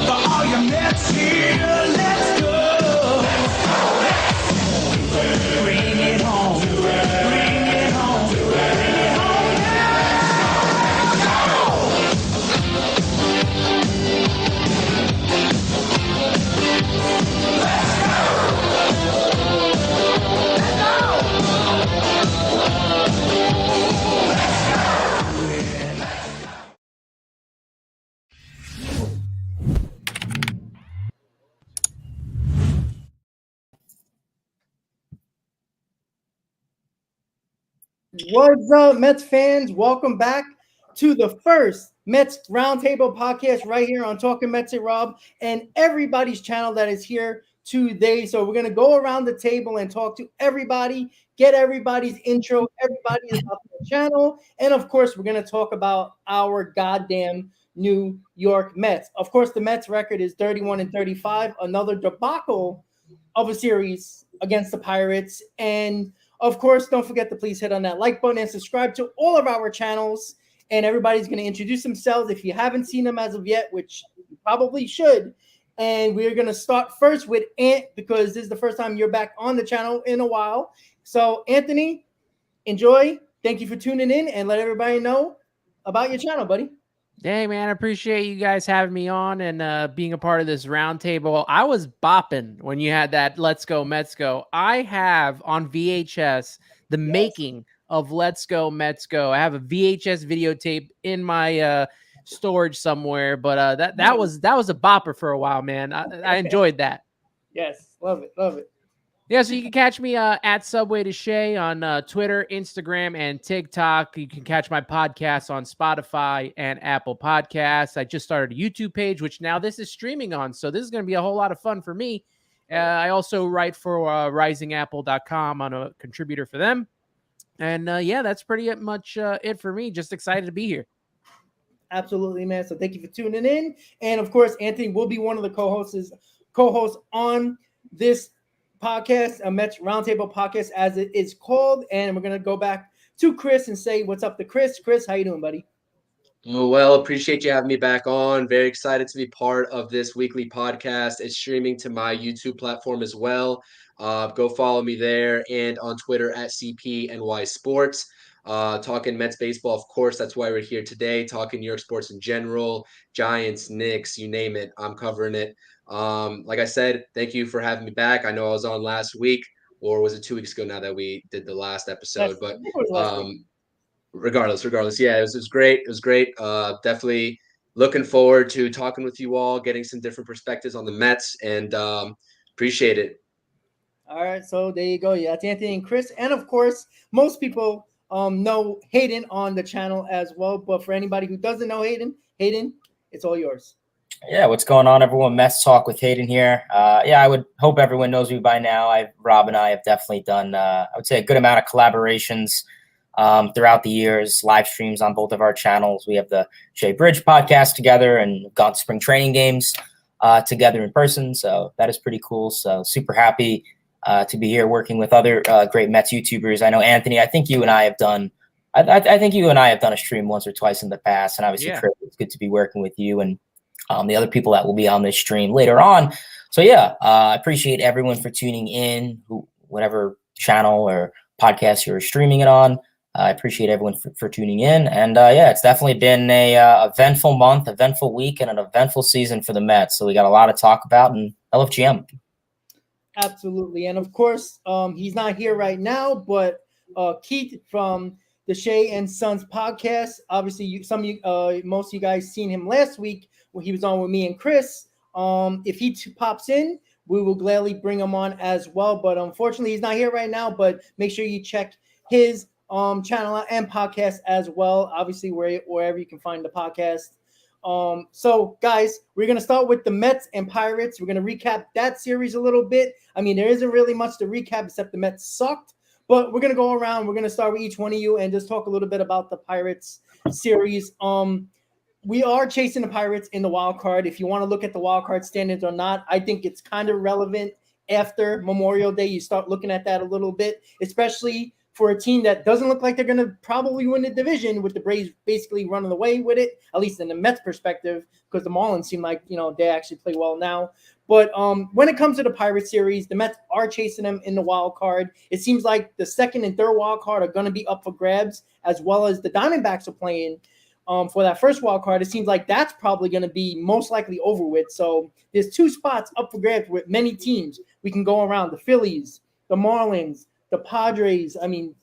For all your Mets here, let's go. Bring it home. Bring it home. Bring it home What's up, Mets fans? Welcome back to the first Mets RoundTable Podcast right here on Talking Mets at Rob and everybody's channel that is here today. So we're going to go around the table and talk to everybody, get everybody's intro, everybody is up on the channel, and of course, we're going to talk about our goddamn New York Mets. Of course, the Mets record is 31-35, another debacle of a series against the Pirates. And of course, don't forget to please hit on that like button and subscribe to all of our channels. And everybody's going to introduce themselves if you haven't seen them as of yet, which you probably should. And we're going to start first with Ant because this is the first time you're back on the channel in a while. So, Anthony, enjoy. Thank you for tuning in and let everybody know about your channel, buddy. Hey, man, I appreciate you guys having me on and being a part of this roundtable. I was bopping when you had that Let's Go Mets Go. I have on VHS the making of Let's Go Mets Go. I have a VHS videotape in my storage somewhere, but that was a bopper for a while, man. I enjoyed that. Yes, love it, love it. Yeah, so you can catch me at Subway to Shay on Twitter, Instagram, and TikTok. You can catch my podcast on Spotify and Apple Podcasts. I just started a YouTube page, which now this is streaming on, so this is going to be a whole lot of fun for me. I also write for risingapple.com. I'm a contributor for them. And yeah, that's pretty much it for me. Just excited to be here. Absolutely, man. So thank you for tuning in. And of course, Anthony will be one of the co-hosts on this podcast, a Mets RoundTable Podcast, as it is called. And we're going to go back to Chris and say what's up to Chris. Chris, how you doing, buddy? Well, appreciate you having me back on. Very excited to be part of this weekly podcast. It's streaming to my YouTube platform as well. Go follow me there and on Twitter at CPNY Sports. Talking Mets baseball, of course, that's why we're here today. Talking New York sports in general, Giants, Knicks, you name it. I'm covering it. Like I said, thank you for having me back. I know I was on last week, or was it 2 weeks ago now that we did the last episode? But regardless, yeah, it was great. It was great. Definitely looking forward to talking with you all, getting some different perspectives on the Mets, and appreciate it. All right, so there you go. Yeah, it's Anthony and Chris, and of course, most people know Hayden on the channel as well. But for anybody who doesn't know Hayden, it's all yours. Yeah, what's going on, everyone? Mets Talk with Hayden here. Yeah, I would hope everyone knows me by now. Rob and I have definitely done, I would say, a good amount of collaborations throughout the years, live streams on both of our channels. We have the Shea Bridge podcast together and gone to spring training games together in person. So that is pretty cool. So super happy to be here working with other great Mets YouTubers. I know, Anthony, I think you and I have done a stream once or twice in the past. And obviously, Chris, it's good to be working with you and the other people that will be on this stream later on. So yeah, I appreciate everyone for tuning in, whatever channel or podcast you're streaming it on. I appreciate everyone for tuning in. And yeah, it's definitely been a eventful month, eventful week, and an eventful season for the Mets. So we got a lot to talk about, and LFGM. Absolutely. And of course, he's not here right now, but Keith from the Shea and Sons podcast. Obviously, most of you guys seen him last week when he was on with me and Chris. If he pops in, we will gladly bring him on as well. But unfortunately, he's not here right now. But make sure you check his channel and podcast as well. Obviously, wherever you can find the podcast. So guys, we're going to start with the Mets and Pirates. We're going to recap that series a little bit. I mean, there isn't really much to recap except the Mets sucked, but we're going to go around. We're going to start with each one of you and just talk a little bit about the Pirates series. We are chasing the Pirates in the wild card. If you want to look at the wild card standings or not, I think it's kind of relevant after Memorial Day. You start looking at that a little bit, especially for a team that doesn't look like they're going to probably win the division, with the Braves basically running away with it, at least in the Mets perspective, because the Marlins seem like, they actually play well now. But when it comes to the Pirates series, the Mets are chasing them in the wild card. It seems like the second and third wild card are going to be up for grabs, as well as the Diamondbacks are playing for that first wild card. It seems like that's probably going to be most likely over with. So there's 2 spots up for grabs with many teams. We can go around: the Phillies, the Marlins, the Padres. I mean,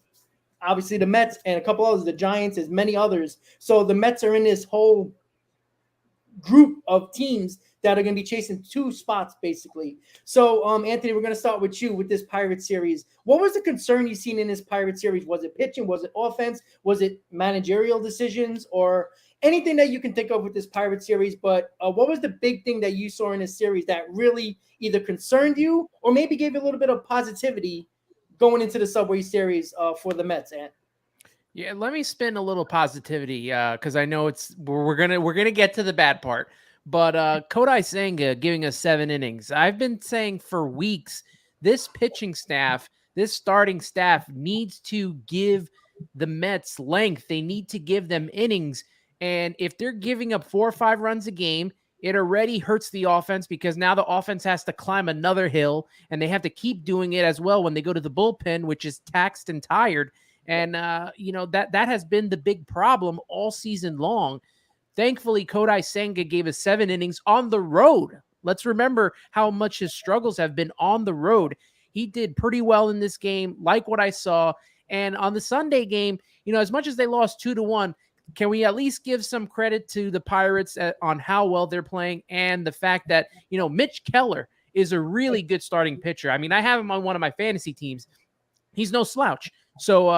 obviously the Mets and a couple others, the Giants, as many others. So the Mets are in this whole group of teams that are going to be chasing 2 spots, basically. So, Anthony, we're going to start with you with this Pirates series. What was the concern you seen in this Pirates series? Was it pitching? Was it offense? Was it managerial decisions, or anything that you can think of with this Pirates series? But what was the big thing that you saw in this series that really either concerned you or maybe gave you a little bit of positivity going into the Subway Series for the Mets, Ant? Yeah, let me spin a little positivity because I know we're gonna get to the bad part. But Kodai Senga giving us 7 innings. I've been saying for weeks, this pitching staff, this starting staff needs to give the Mets length. They need to give them innings. And if they're giving up 4 or 5 runs a game, it already hurts the offense, because now the offense has to climb another hill, and they have to keep doing it as well when they go to the bullpen, which is taxed and tired. And, that has been the big problem all season long. Thankfully, Kodai Senga gave us 7 innings on the road. Let's remember how much his struggles have been on the road. He did pretty well in this game, like what I saw. And on the Sunday game, as much as they lost 2-1, can we at least give some credit to the Pirates on how well they're playing, and the fact that, Mitch Keller is a really good starting pitcher. I mean, I have him on one of my fantasy teams. He's no slouch. So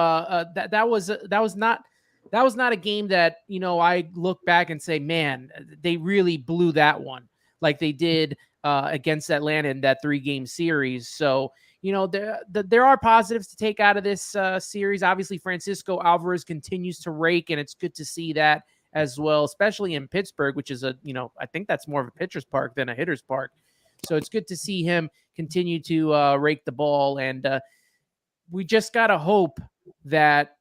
that was not a game that, I look back and say, man, they really blew that one like they did against Atlanta in that 3-game series. So, there are positives to take out of this series. Obviously, Francisco Alvarez continues to rake, and it's good to see that as well, especially in Pittsburgh, which is I think that's more of a pitcher's park than a hitter's park. So it's good to see him continue to rake the ball. And we just got to hope that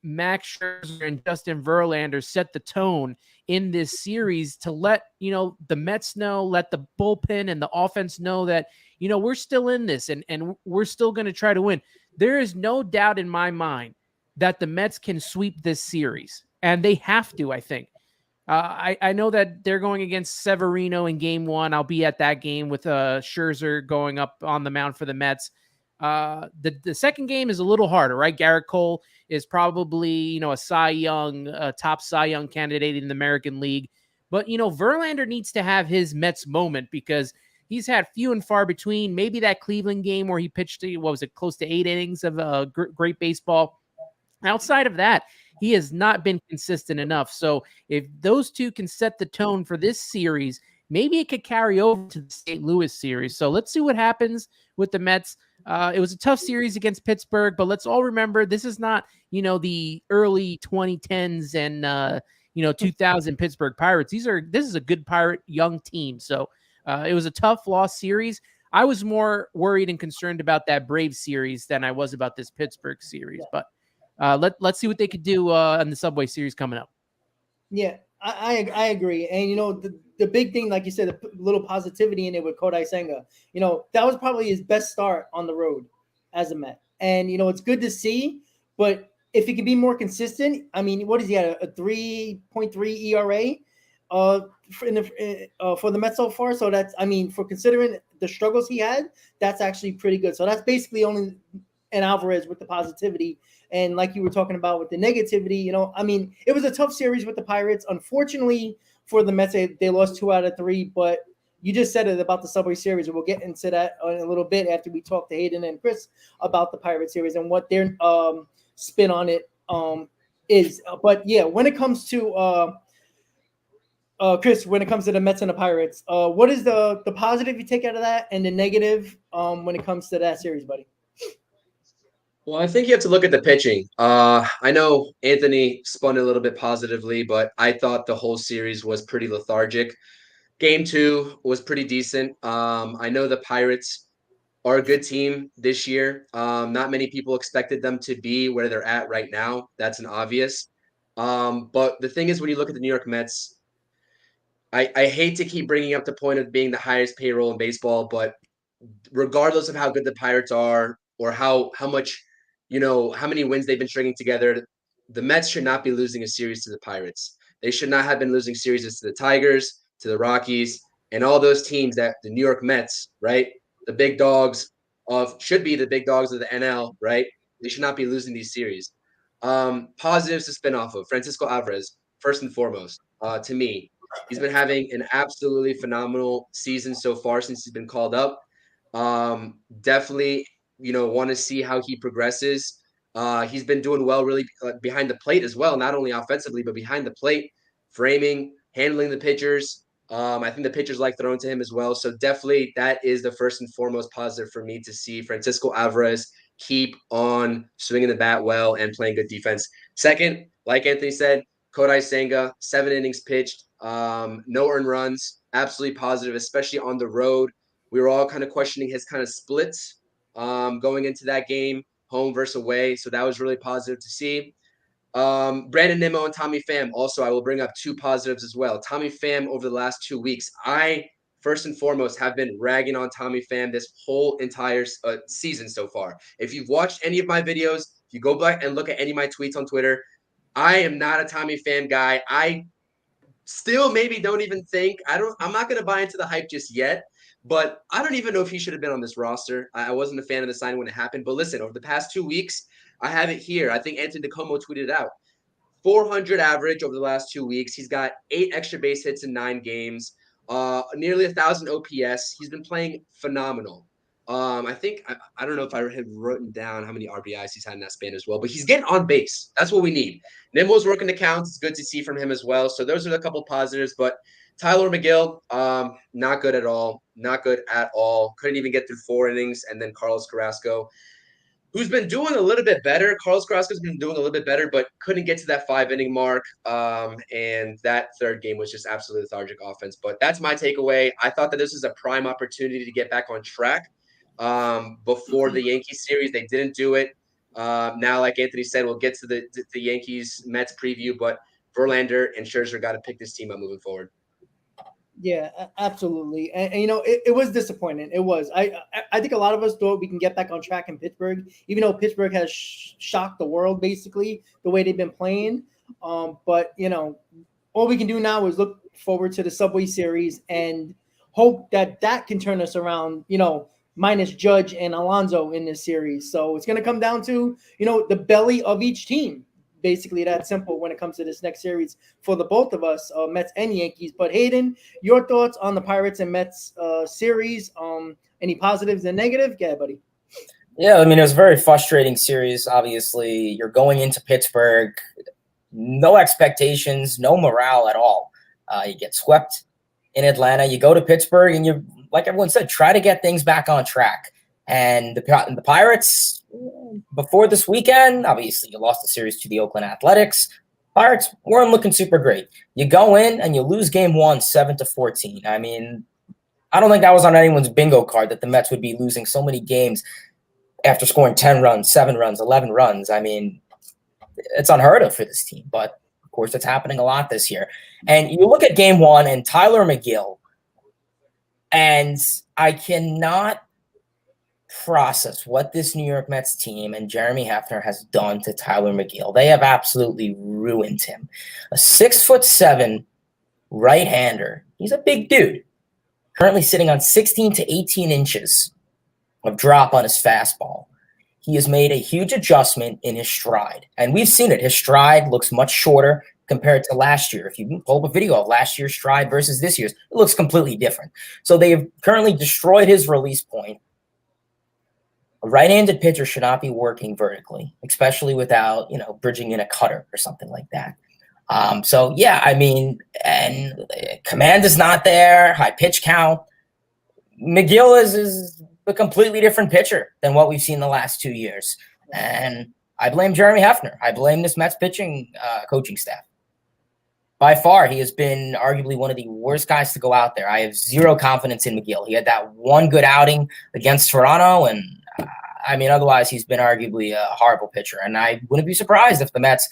Max Scherzer and Justin Verlander set the tone in this series to let, the Mets know, let the bullpen and the offense know that, we're still in this, and we're still going to try to win. There is no doubt in my mind that the Mets can sweep this series, and they have to, I think. I know that they're going against Severino in game 1. I'll be at that game with Scherzer going up on the mound for the Mets. The second game is a little harder, right? Garrett Cole is probably, a top Cy Young candidate in the American League. But, Verlander needs to have his Mets moment, because he's had few and far between. Maybe that Cleveland game where he pitched, close to 8 innings of great baseball. Outside of that, he has not been consistent enough. So if those two can set the tone for this series, maybe it could carry over to the St. Louis series. So let's see what happens with the Mets. It was a tough series against Pittsburgh, but let's all remember this is not, the early 2010s and, 2000 Pittsburgh Pirates. This is a good Pirate young team. So it was a tough loss series. I was more worried and concerned about that Braves series than I was about this Pittsburgh series. But let's see what they could do in the Subway Series coming up. Yeah, I agree. And, the big thing, like you said, a little positivity in it with Kodai Senga, that was probably his best start on the road as a Met. And, it's good to see. But if he can be more consistent, I mean, what is he at, a 3.3 ERA for the Mets so far? So that's, for considering the struggles he had, that's actually pretty good. So that's basically only an Alvarez with the positivity. And like you were talking about with the negativity, it was a tough series with the Pirates. Unfortunately for the Mets, they lost 2 out of 3, but you just said it about the Subway Series, and we'll get into that in a little bit after we talk to Hayden and Chris about the Pirate Series and what their spin on it is. But yeah, when it comes to Chris, when it comes to the Mets and the Pirates, what is the positive you take out of that, and the negative when it comes to that series, buddy? Well, I think you have to look at the pitching. I know Anthony spun a little bit positively, but I thought the whole series was pretty lethargic. Game 2 was pretty decent. I know the Pirates are a good team this year. Not many people expected them to be where they're at right now. That's an obvious. But the thing is, when you look at the New York Mets, I hate to keep bringing up the point of being the highest payroll in baseball, but regardless of how good the Pirates are or how much, how many wins they've been stringing together, the Mets should not be losing a series to the Pirates. They should not have been losing series to the Tigers, to the Rockies, and all those teams that the New York Mets, right? The big dogs should be the big dogs of the NL, right? They should not be losing these series. Positives to spin off of Francisco Alvarez, first and foremost, to me. He's been having an absolutely phenomenal season so far since he's been called up. Definitely, want to see how he progresses. He's been doing well really behind the plate as well, not only offensively, but behind the plate, framing, handling the pitchers. I think the pitchers like throwing to him as well. So definitely that is the first and foremost positive for me to see Francisco Alvarez keep on swinging the bat well and playing good defense. Second, like Anthony said, Kodai Senga, 7 innings pitched, no earned runs, absolutely positive, especially on the road. We were all kind of questioning his kind of splits going into that game, home versus away. So that was really positive to see. Brandon Nimmo and Tommy Pham. Also, I will bring up 2 positives as well. Tommy Pham over the last 2 weeks. I, first and foremost, have been ragging on Tommy Pham this whole entire season so far. If you've watched any of my videos, if you go back and look at any of my tweets on Twitter, I am not a Tommy Pham guy. I still maybe don't even think I'm not going to buy into the hype just yet, but I don't even know if he should have been on this roster. I wasn't a fan of the signing when it happened, but listen, over the past 2 weeks, I have it here. I think Anthony DeComo tweeted it out. 400 average over the last 2 weeks. He's got 8 extra base hits in 9 games, nearly 1,000 OPS. He's been playing phenomenal. I think I don't know if I had written down how many RBIs he's had in that span as well, but he's getting on base. That's what we need. Nimmo's working the counts. It's good to see from him as well. So those are a couple positives. But Tyler McGill, not good at all. Not good at all. Couldn't even get through 4 innings. And then Carlos Carrasco, who's been doing a little bit better. Carlos Carrasco's been doing a little bit better, but couldn't get to that 5-inning mark. And that third game was just absolutely lethargic offense. But that's my takeaway. I thought that this was a prime opportunity to get back on track. Before the Yankees series, they didn't do it. Now, like Anthony said, we'll get to the Yankees Mets preview, but Verlander and Scherzer got to pick this team up moving forward. Yeah, absolutely. And it was disappointing. It was. I think a lot of us thought we can get back on track in Pittsburgh, even though Pittsburgh has shocked the world, basically, the way they've been playing. But, all we can do now is look forward to the Subway Series and hope that can turn us around, minus Judge and Alonso in this series. So it's going to come down to, the belly of each team. Basically that simple when it comes to this next series for the both of us, Mets and Yankees. But Hayden, your thoughts on the Pirates and Mets series? Any positives and negatives? Yeah, buddy. Yeah, it was a very frustrating series. Obviously, you're going into Pittsburgh, no expectations, no morale at all. You get swept in Atlanta. You go to Pittsburgh, and you, like everyone said, try to get things back on track. And the Pirates, before this weekend, obviously you lost the series to the Oakland Athletics. Pirates weren't looking super great. You go in and you lose game 1, 7-14. I don't think that was on anyone's bingo card that the Mets would be losing so many games after scoring 10 runs, 7 runs, 11 runs. It's unheard of for this team, but of course it's happening a lot this year. And you look at game 1 and Tyler McGill, and I cannot process what this New York Mets team and Jeremy Hefner has done to Tyler McGill. They have absolutely ruined him. A 6'7" right-hander. He's a big dude. Currently sitting on 16 to 18 inches of drop on his fastball. He has made a huge adjustment in his stride. And we've seen it. His stride looks much shorter compared to last year. If you pull up a video of last year's stride versus this year's, it looks completely different. So they have currently destroyed his release point. A right-handed pitcher should not be working vertically, especially without, bridging in a cutter or something like that. And command is not there, high pitch count. McGill is a completely different pitcher than what we've seen the last 2 years. And I blame Jeremy Hefner. I blame this Mets pitching coaching staff. By far, he has been arguably one of the worst guys to go out there. I have zero confidence in McGill. He had that one good outing against Toronto, and otherwise he's been arguably a horrible pitcher. And I wouldn't be surprised if the Mets,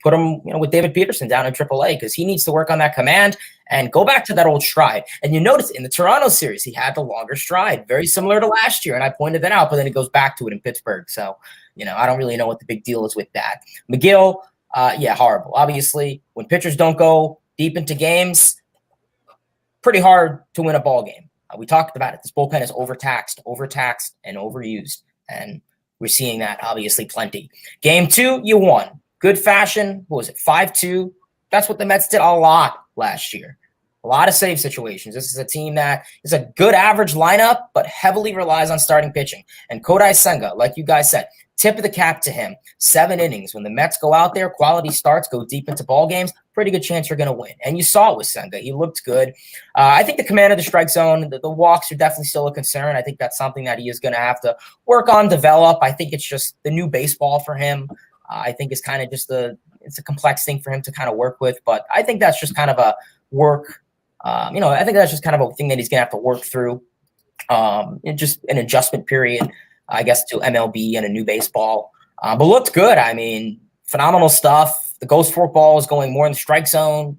put him, with David Peterson down in AAA, because he needs to work on that command and go back to that old stride. And you notice in the Toronto series, he had the longer stride, very similar to last year. And I pointed that out, but then he goes back to it in Pittsburgh. So, I don't really know what the big deal is with that. McGill, horrible. Obviously, when pitchers don't go deep into games, pretty hard to win a ball game. We talked about it. This bullpen is overtaxed, and overused. And we're seeing that obviously plenty. Game 2, you won. Good fashion. What was it? 5-2. That's what the Mets did a lot last year. A lot of save situations. This is a team that is a good average lineup, but heavily relies on starting pitching. And Kodai Senga, like you guys said, tip of the cap to him. 7 innings. When the Mets go out there, quality starts, go deep into ball games, pretty good chance you're going to win. And you saw it with Senga. He looked good. I think the command of the strike zone, the walks are definitely still a concern. I think that's something that he is going to have to work on, develop. I think it's just the new baseball for him. I think it's kind of just it's a complex thing for him to kind of work with. But I think that's just kind of a work. I think that's just kind of a thing that he's going to have to work through. Just an adjustment period, I guess, to MLB and a new baseball. But looked good. Phenomenal stuff. The ghost fork ball is going more in the strike zone,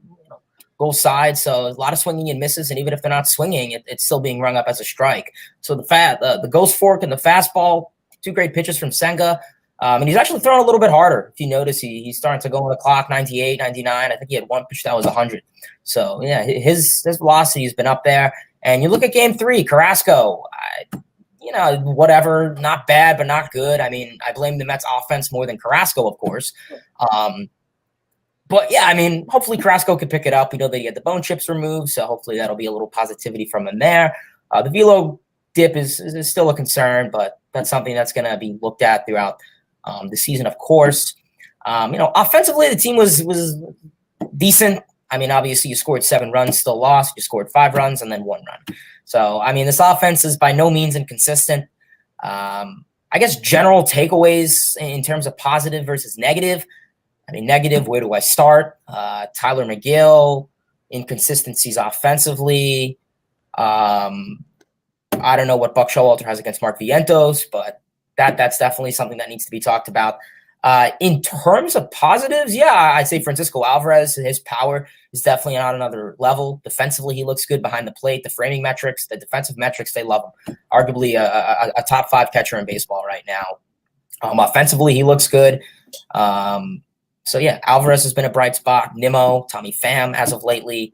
both sides. So a lot of swinging and misses. And even if they're not swinging, it's still being rung up as a strike. So the ghost fork and the fastball, 2 great pitches from Senga. And he's actually throwing a little bit harder. If you notice, he's starting to go on the clock, 98, 99. I think he had one pitch that was 100. So, yeah, his velocity has been up there. And you look at Game 3, Carrasco, whatever, not bad, but not good. I blame the Mets offense more than Carrasco, of course. But, yeah, hopefully Carrasco could pick it up. We know that he had the bone chips removed, so hopefully that'll be a little positivity from him there. The velo dip is still a concern, but that's something that's going to be looked at throughout the season, of course. Offensively, the team was decent. Obviously, you scored 7 runs, still lost. You scored 5 runs and then 1 run. So, this offense is by no means inconsistent. I guess general takeaways in terms of positive versus negative. Negative, where do I start? Tyler McGill, inconsistencies offensively. I don't know what Buck Showalter has against Mark Vientos, but that's definitely something that needs to be talked about. In terms of positives, I'd say Francisco Alvarez, his power is definitely on another level. Defensively, he looks good behind the plate. The framing metrics, the defensive metrics, they love him. Arguably a top 5 catcher in baseball right now. Offensively, he looks good. Alvarez has been a bright spot. Nimmo, Tommy Pham as of lately.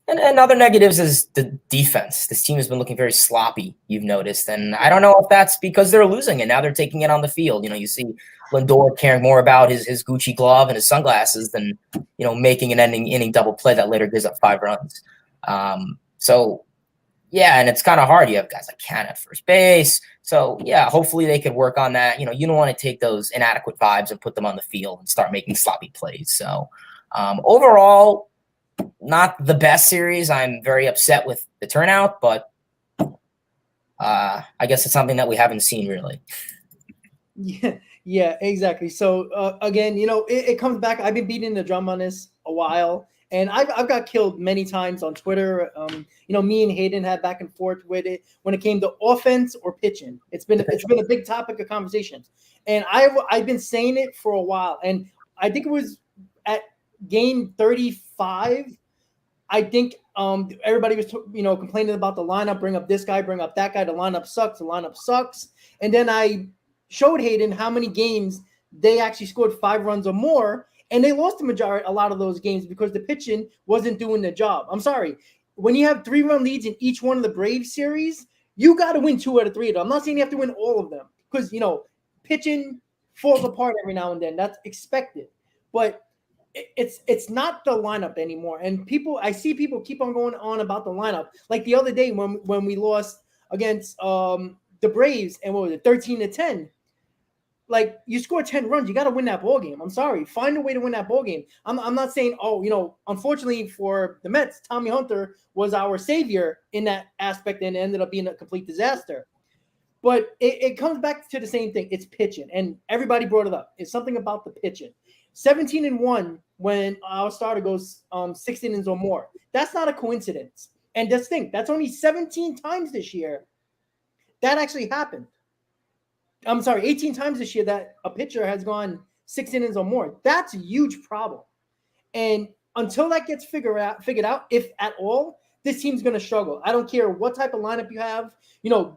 And other negatives is the defense. This team has been looking very sloppy, you've noticed. And I don't know if that's because they're losing and now they're taking it on the field. You see Lindor caring more about his Gucci glove and his sunglasses than, making an inning double play that later gives up 5 runs. And it's kind of hard. You have guys like Can at first base. So, hopefully they could work on that. You don't want to take those inadequate vibes and put them on the field and start making sloppy plays. So, overall, not the best series. I'm very upset with the turnout, but I guess it's something that we haven't seen really. Yeah, exactly. So again, it comes back. I've been beating the drum on this a while, and I've got killed many times on Twitter. Me and Hayden had back and forth with it when it came to offense or pitching. It's been a big topic of conversation, and I've been saying it for a while, and I think it was at Game 35, I think everybody was complaining about the lineup. Bring up this guy, bring up that guy. The lineup sucks. And then I showed Hayden how many games they actually scored 5 runs or more, and they lost a lot of those games because the pitching wasn't doing the job. I'm sorry. When you have 3-run leads in each one of the Braves series, you got to win 2 out of 3 of them. I'm not saying you have to win all of them because pitching falls apart every now and then. That's expected, but it's not the lineup anymore. And I see people keep on going on about the lineup. Like the other day when we lost against the Braves and what was it, 13-10. Like you score 10 runs, you got to win that ball game. I'm sorry, find a way to win that ball game. I'm not saying, unfortunately for the Mets, Tommy Hunter was our savior in that aspect and ended up being a complete disaster. But it comes back to the same thing. It's pitching, and everybody brought it up. It's something about the pitching. 17-1 when our starter goes 6 innings or more. That's not a coincidence. And just think, that's only 17 times this year that actually happened. I'm sorry, 18 times this year that a pitcher has gone 6 innings or more. That's a huge problem. And until that gets figured out, if at all, this team's going to struggle. I don't care what type of lineup you have.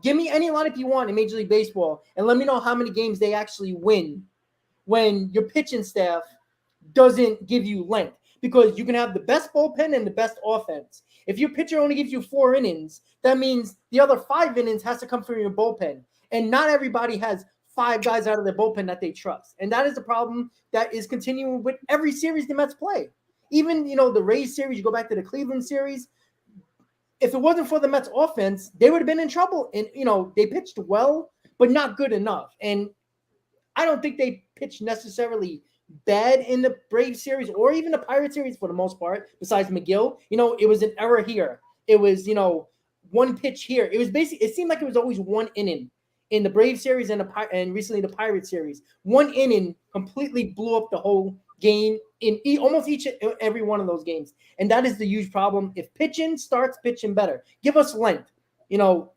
Give me any lineup you want in Major League Baseball and let me know how many games they actually win when your pitching staff doesn't give you length. Because you can have the best bullpen and the best offense. If your pitcher only gives you 4 innings, that means the other 5 innings has to come from your bullpen. And not everybody has 5 guys out of their bullpen that they trust. And that is the problem that is continuing with every series the Mets play. Even, the Rays series, you go back to the Cleveland series. If it wasn't for the Mets offense, they would have been in trouble. And, they pitched well, but not good enough. And I don't think they pitched necessarily bad in the Braves series or even the Pirate series for the most part, besides McGill. It was an error here. It was, one pitch here. It was basically, it seemed like it was always 1 inning in the Braves series and recently the Pirate series. 1 inning completely blew up the whole game in almost each and every one of those games. And that is the huge problem. If pitching starts pitching better, give us length.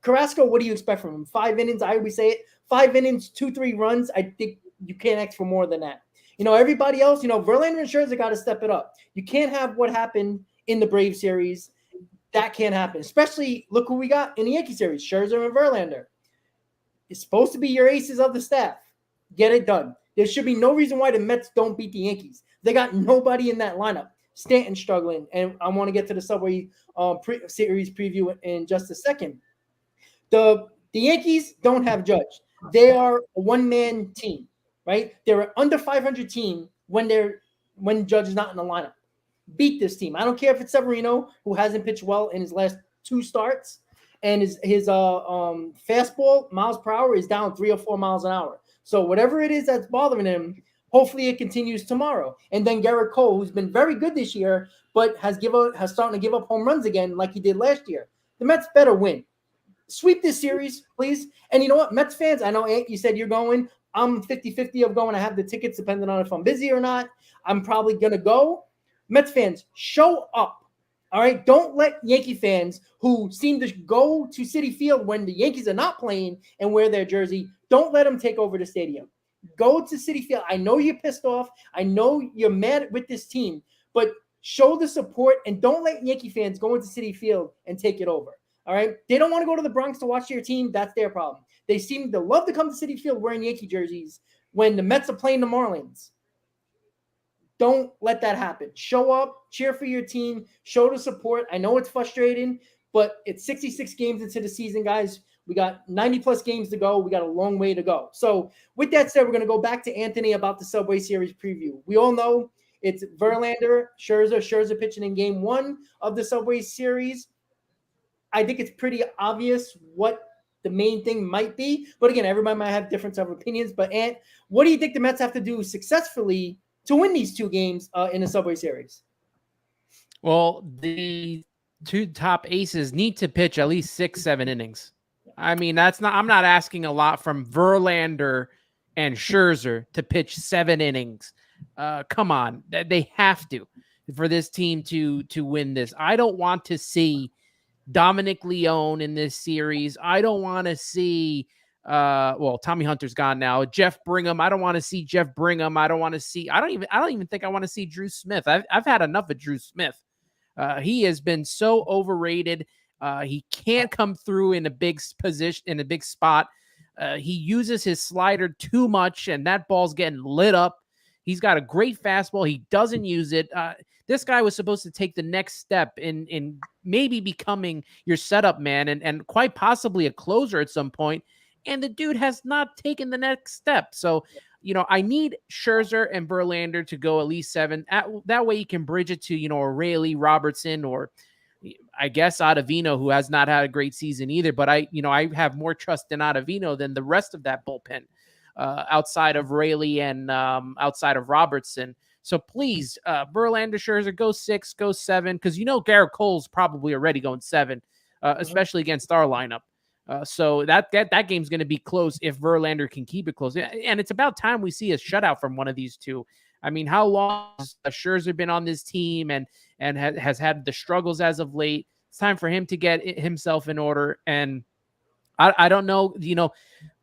Carrasco, what do you expect from him? 5 innings, I always say it. 5 innings, 2-3 runs. I think you can't ask for more than that. Everybody else, Verlander and Scherzer got to step it up. You can't have what happened in the Braves series. That can't happen. Especially, look who we got in the Yankee series, Scherzer and Verlander. It's supposed to be your aces of the staff. Get it done. There should be no reason why the Mets don't beat the Yankees. They got nobody in that lineup. Stanton struggling. And I want to get to the Subway Series preview in just a second. The Yankees don't have Judge. They are a one-man team. Right? They're an under 500 team when Judge is not in the lineup. Beat this team. I don't care if it's Severino, who hasn't pitched well in his last 2 starts, and his fastball miles per hour is down 3 or 4 miles an hour. So whatever it is that's bothering him, hopefully it continues tomorrow. And then Garrett Cole, who's been very good this year, but has starting to give up home runs again like he did last year. The Mets better win. Sweep this series, please. And you know what, Mets fans, I know, Ant, you said you're going. I'm 50-50 of going. I have the tickets depending on if I'm busy or not. I'm probably going to go. Mets fans, show up. All right? Don't let Yankee fans who seem to go to Citi Field when the Yankees are not playing and wear their jersey, don't let them take over the stadium. Go to Citi Field. I know you're pissed off. I know you're mad with this team, but show the support and don't let Yankee fans go into Citi Field and take it over. All right? They don't want to go to the Bronx to watch their team. That's their problem. They seem to love to come to Citi Field wearing Yankee jerseys when the Mets are playing the Marlins. Don't let that happen. Show up, cheer for your team, show the support. I know it's frustrating, but it's 66 games into the season, guys. We got 90-plus games to go. We got a long way to go. So with that said, we're going to go back to Anthony about the Subway Series preview. We all know it's Verlander, Scherzer pitching in Game 1 of the Subway Series. I think it's pretty obvious what the main thing might be. But again, everybody might have different type of opinions. But Ant, what do you think the Mets have to do successfully to win these 2 games in the Subway Series? Well, the 2 top aces need to pitch at least 6-7 innings. I mean, I'm not asking a lot from Verlander and Scherzer to pitch 7 innings. Come on. They have to for this team to win this. I don't want to see Dominic Leone in this series. I don't want to see Tommy Hunter's gone now. Jeff Brigham. I don't want to see Jeff Brigham. I don't even think I want to see Drew Smith. I've had enough of Drew Smith. He has been so overrated. He can't come through in a big position, in a big spot. He uses his slider too much, and that ball's getting lit up. He's got a great fastball. He doesn't use it. This guy was supposed to take the next step in maybe becoming your setup man and quite possibly a closer at some point. And the dude has not taken the next step. So, I need Scherzer and Verlander to go at least 7. That way you can bridge it to, a Raley, Robertson, or I guess Ottavino, who has not had a great season either. But I have more trust in Ottavino than the rest of that bullpen outside of Raley and outside of Robertson. So please, Verlander, Scherzer, go 6, go 7, because Garrett Cole's probably already going 7, especially against our lineup. So that game's going to be close if Verlander can keep it close. And it's about time we see a shutout from one of these 2. I mean, how long has Scherzer been on this team and has had the struggles as of late? It's time for him to get himself in order. And I don't know,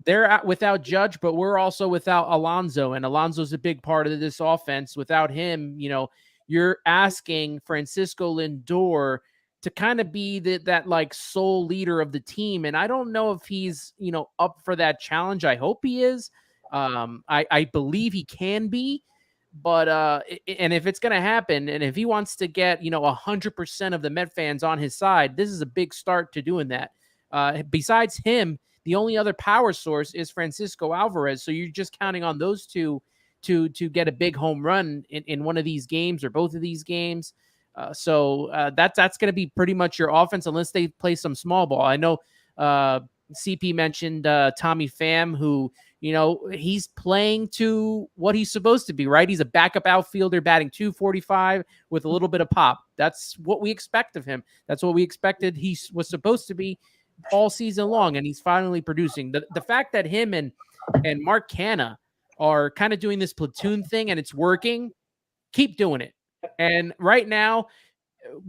they're without Judge, but we're also without Alonso, and Alonso's a big part of this offense. Without him, you're asking Francisco Lindor to kind of be that like sole leader of the team. And I don't know if he's, up for that challenge. I hope he is. I believe he can be, but and if it's going to happen, and if he wants to get, 100% of the Met fans on his side, this is a big start to doing that. Besides him, the only other power source is Francisco Alvarez. So you're just counting on those two to get a big home run in one of these games or both of these games. So that's going to be pretty much your offense unless they play some small ball. I know CP mentioned Tommy Pham, who, he's playing to what he's supposed to be, right? He's a backup outfielder batting .245 with a little bit of pop. That's what we expect of him. That's what we expected he was supposed to be all season long, and he's finally producing. The fact that him and Mark Canha are kind of doing this platoon thing and it's working, keep doing it. And right now,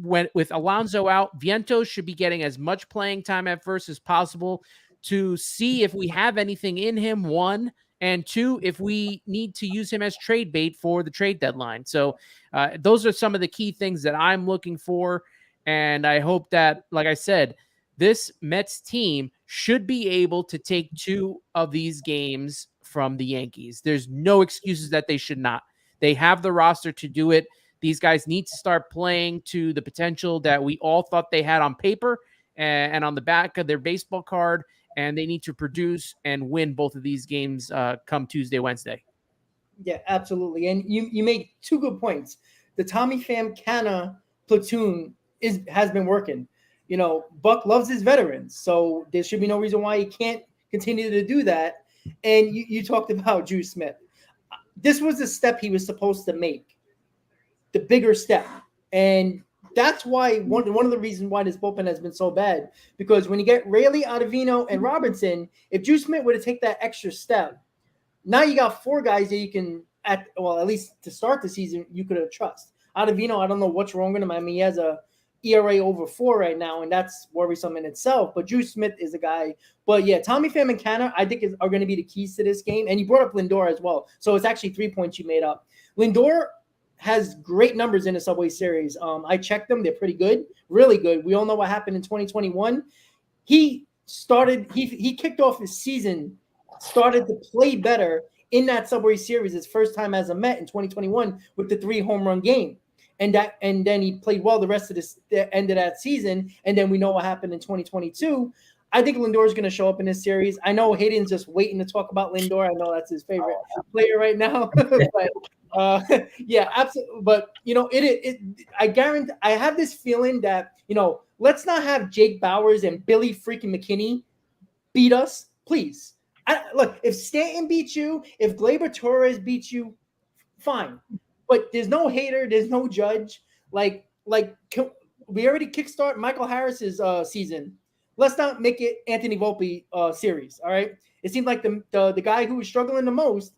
with Alonso out, Vientos should be getting as much playing time at first as possible to see if we have anything in him, one, and two, if we need to use him as trade bait for the trade deadline. So those are some of the key things that I'm looking for. And I hope that, like I said, this Mets team should be able to take 2 of these games from the Yankees. There's no excuses that they should not. They have the roster to do it. These guys need to start playing to the potential that we all thought they had on paper and on the back of their baseball card, and they need to produce and win both of these games come Tuesday, Wednesday. Yeah, absolutely. And you made 2 good points. The Tommy Pham Canha platoon has been working. Buck loves his veterans, so there should be no reason why he can't continue to do that. And you talked about Drew Smith. This was the step he was supposed to make, the bigger step. And that's why one of the reasons why this bullpen has been so bad, because when you get Raley, Ottavino, and Robinson, if Drew Smith would have taken that extra step, now you got 4 guys that you can, at least to start the season, you could have trust. Ottavino, I don't know what's wrong with him. I mean, he has a ERA over 4 right now, and that's worrisome in itself. But Drew Smith is a guy. But yeah, Tommy Pham and Canha, I think, are going to be the keys to this game. And you brought up Lindor as well, so it's actually 3 points you made up. Lindor has great numbers in the Subway Series. I checked them; they're pretty good, really good. We all know what happened in 2021. He kicked off his season, started to play better in that Subway Series his first time as a Met in 2021 with the 3 home run game. And then he played well the rest of the end of that season. And then we know what happened in 2022. I think Lindor is going to show up in this series. I know Hayden's just waiting to talk about Lindor. I know that's his favorite player right now. But yeah, absolutely. But I guarantee, I have this feeling that let's not have Jake Bowers and Billy freaking McKinney beat us, please. Look, if Stanton beats you, if Gleyber Torres beats you, fine. But there's no Hader, there's no Judge. We already kickstart Michael Harris's season. Let's not make it Anthony Volpe series. All right. It seemed like the guy who was struggling the most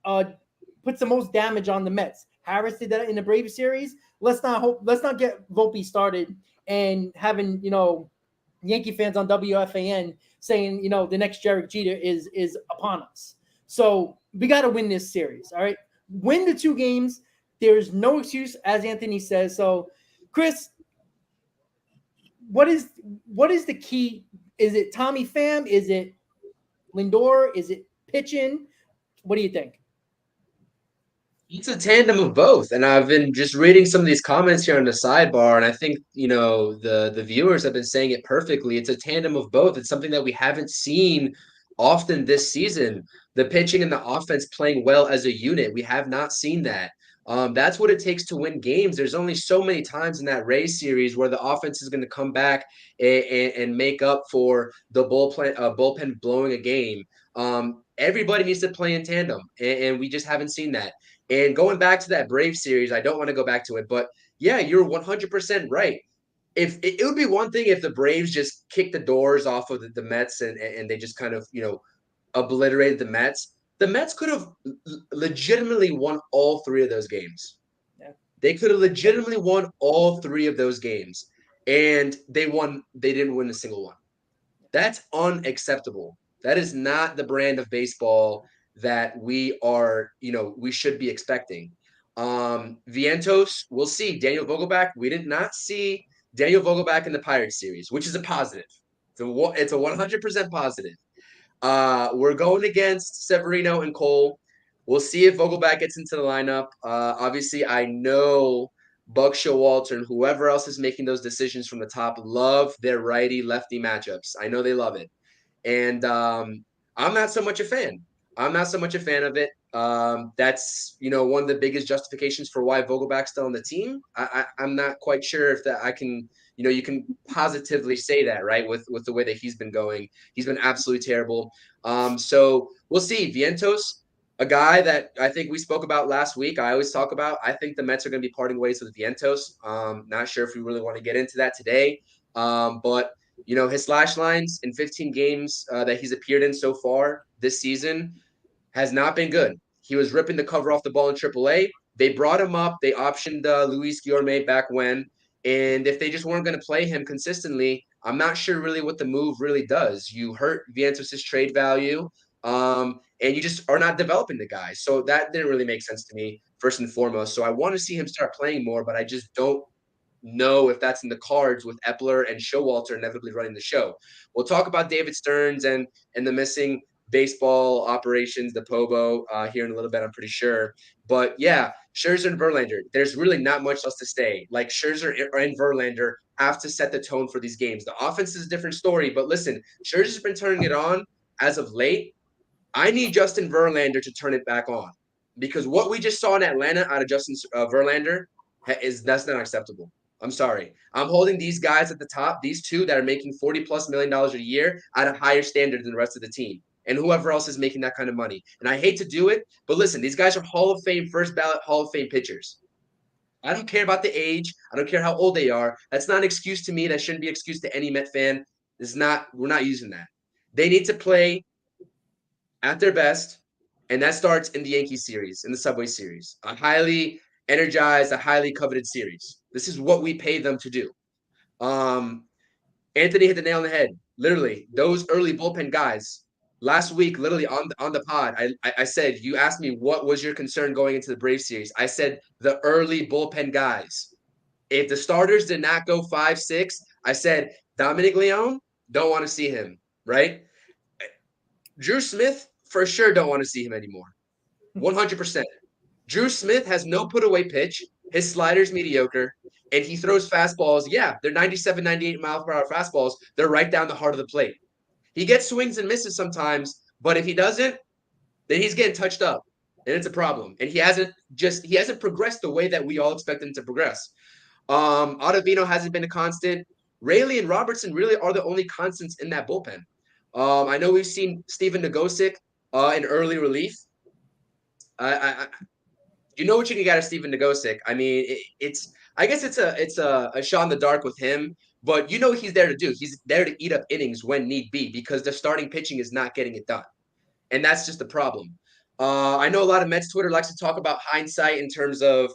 puts the most damage on the Mets. Harris did that in the Braves series. Let's not get Volpe started and having Yankee fans on WFAN saying the next Derek Jeter is upon us. So we got to win this series. All right. Win the 2 games. There's no excuse, as Anthony says. So, Chris, what is the key? Is it Tommy Pham? Is it Lindor? Is it pitching? What do you think? It's a tandem of both. And I've been just reading some of these comments here on the sidebar, and I think, the viewers have been saying it perfectly. It's a tandem of both. It's something that we haven't seen often this season. The pitching and the offense playing well as a unit. We have not seen that. That's what it takes to win games. There's only so many times in that Rays series where the offense is going to come back and make up for the bullpen blowing a game. Everybody needs to play in tandem, and we just haven't seen that. And going back to that Brave series, I don't want to go back to it, but yeah, you're 100% right. If it would be one thing if the Braves just kicked the doors off of the Mets and they just kind of obliterated the Mets. The Mets could have legitimately won all three of those games. Yeah. They could have legitimately won all three of those games, and they didn't win a single one. That's unacceptable. That is not the brand of baseball that we should be expecting. Vientos, we'll see. Daniel Vogelback, we did not see Daniel Vogelback in the Pirates series, which is a positive. It's a 100% positive. We're going against Severino and Cole. We'll see if Vogelback gets into the lineup. Obviously, I know Buck Showalter and whoever else is making those decisions from the top love their righty-lefty matchups. I know they love it. And I'm not so much a fan. I'm not so much a fan of it. That's one of the biggest justifications for why Vogelback's still on the team. I'm not quite sure if that I can you can positively say that, right? With the way that he's been going, he's been absolutely terrible. So we'll see. Vientos, a guy that I think we spoke about last week. I always talk about. I think the Mets are going to be parting ways with Vientos. Not sure if we really want to get into that today, but his slash lines in 15 games that he's appeared in so far this season has not been good. He was ripping the cover off the ball in AAA. They brought him up. They optioned Luis Guillorme back when. And if they just weren't going to play him consistently, I'm not sure really what the move really does. You hurt Vientos' trade value, and you just are not developing the guy. So that didn't really make sense to me, first and foremost. So I want to see him start playing more, but I just don't know if that's in the cards with Epler and Showalter inevitably running the show. We'll talk about David Stearns and the missing baseball operations, the Pobo, here in a little bit, I'm pretty sure. But yeah, Scherzer and Verlander, there's really not much else to say. Like Scherzer and Verlander have to set the tone for these games. The offense is a different story, but listen, Scherzer's been turning it on as of late. I need Justin Verlander to turn it back on because what we just saw in Atlanta out of Justin Verlander that's not acceptable. I'm sorry. I'm holding these guys at the top, these two that are making $40+ million a year at a higher standard than the rest of the team and whoever else is making that kind of money. And I hate to do it, but listen, these guys are Hall of Fame, first ballot Hall of Fame pitchers. I don't care about the age. I don't care how old they are. That's not an excuse to me. That shouldn't be an excuse to any Met fan. We're not using that. They need to play at their best, and that starts in the Yankees series, in the Subway Series. A highly energized, a highly coveted series. This is what we pay them to do. Anthony hit the nail on the head. Literally, those early bullpen guys. Last week, literally on the pod, I said, you asked me what was your concern going into the Braves series. I said the early bullpen guys. If the starters did not go 5-6, I said Dominic Leone, don't want to see him, right? Drew Smith, for sure don't want to see him anymore. 100%. Drew Smith has no put-away pitch. His slider's mediocre, and he throws fastballs. Yeah, they're 97, 98 mile per hour fastballs. They're right down the heart of the plate. He gets swings and misses sometimes, but if he doesn't, then he's getting touched up, and it's a problem. And he hasn't progressed the way that we all expect him to progress. Ottavino hasn't been a constant. Raley and Robertson really are the only constants in that bullpen. I know we've seen Steven Nagosic in early relief. You know what you can get out of Steven Nagosic. I mean, I guess it's a shot in the dark with him, but you know what he's there to do. He's there to eat up innings when need be because the starting pitching is not getting it done, and that's just the problem. I know a lot of Mets Twitter likes to talk about hindsight in terms of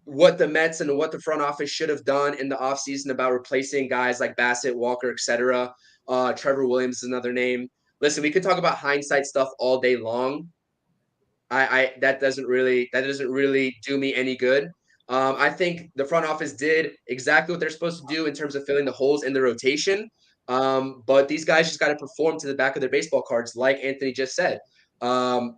what the Mets and what the front office should have done in the offseason about replacing guys like Bassett, Walker, etc. Trevor Williams is another name. Listen, we could talk about hindsight stuff all day long. That doesn't really do me any good. I think the front office did exactly what they're supposed to do in terms of filling the holes in the rotation. But these guys just got to perform to the back of their baseball cards, like Anthony just said. And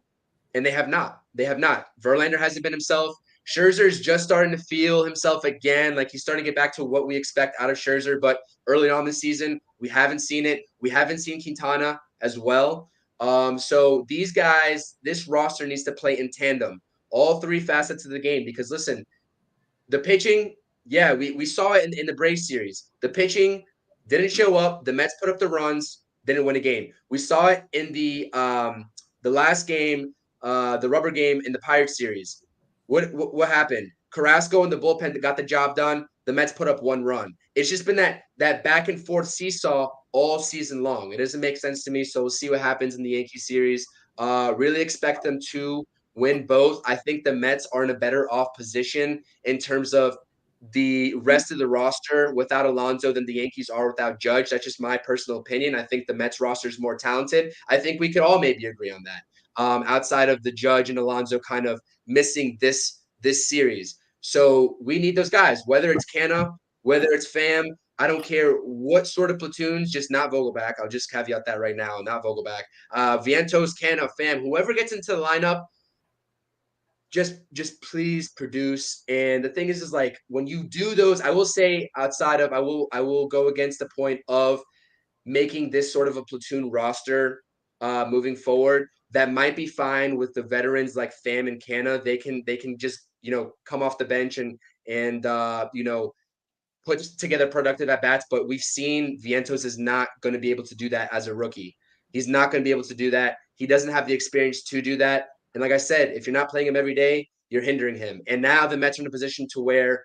they have not. Verlander hasn't been himself. Scherzer's just starting to feel himself again. Like he's starting to get back to what we expect out of Scherzer. But early on this season, we haven't seen it. We haven't seen Quintana as well. So these guys, this roster needs to play in tandem, all three facets of the game. Because listen, the pitching, yeah, we saw it in the Braves series. The pitching didn't show up. The Mets put up the runs, didn't win a game. We saw it in the last game, the rubber game in the Pirates series. What happened? Carrasco in the bullpen got the job done. The Mets put up one run. It's just been that back and forth seesaw all season long. It doesn't make sense to me. So we'll see what happens in the Yankee series. Really expect them to win both. I think the Mets are in a better off position in terms of the rest of the roster without Alonso than the Yankees are without Judge. That's just my personal opinion. I think the Mets roster is more talented. I think we could all maybe agree on that. Outside of the Judge and Alonso kind of missing this series. So we need those guys, whether it's Canna, whether it's Pham. I don't care what sort of platoons, just not Vogelback. I'll just caveat that right now, not Vogelback. Vientos, Canna, Pham, whoever gets into the lineup, just please produce. And the thing is like when you do those, I will say outside of I will go against the point of making this sort of a platoon roster moving forward. That might be fine with the veterans like Pham and Canna. They can just come off the bench and put together productive at bats. But we've seen Vientos is not going to be able to do that as a rookie. He's not going to be able to do that. He doesn't have the experience to do that. And like I said, if you're not playing him every day, you're hindering him. And now the Mets are in a position to where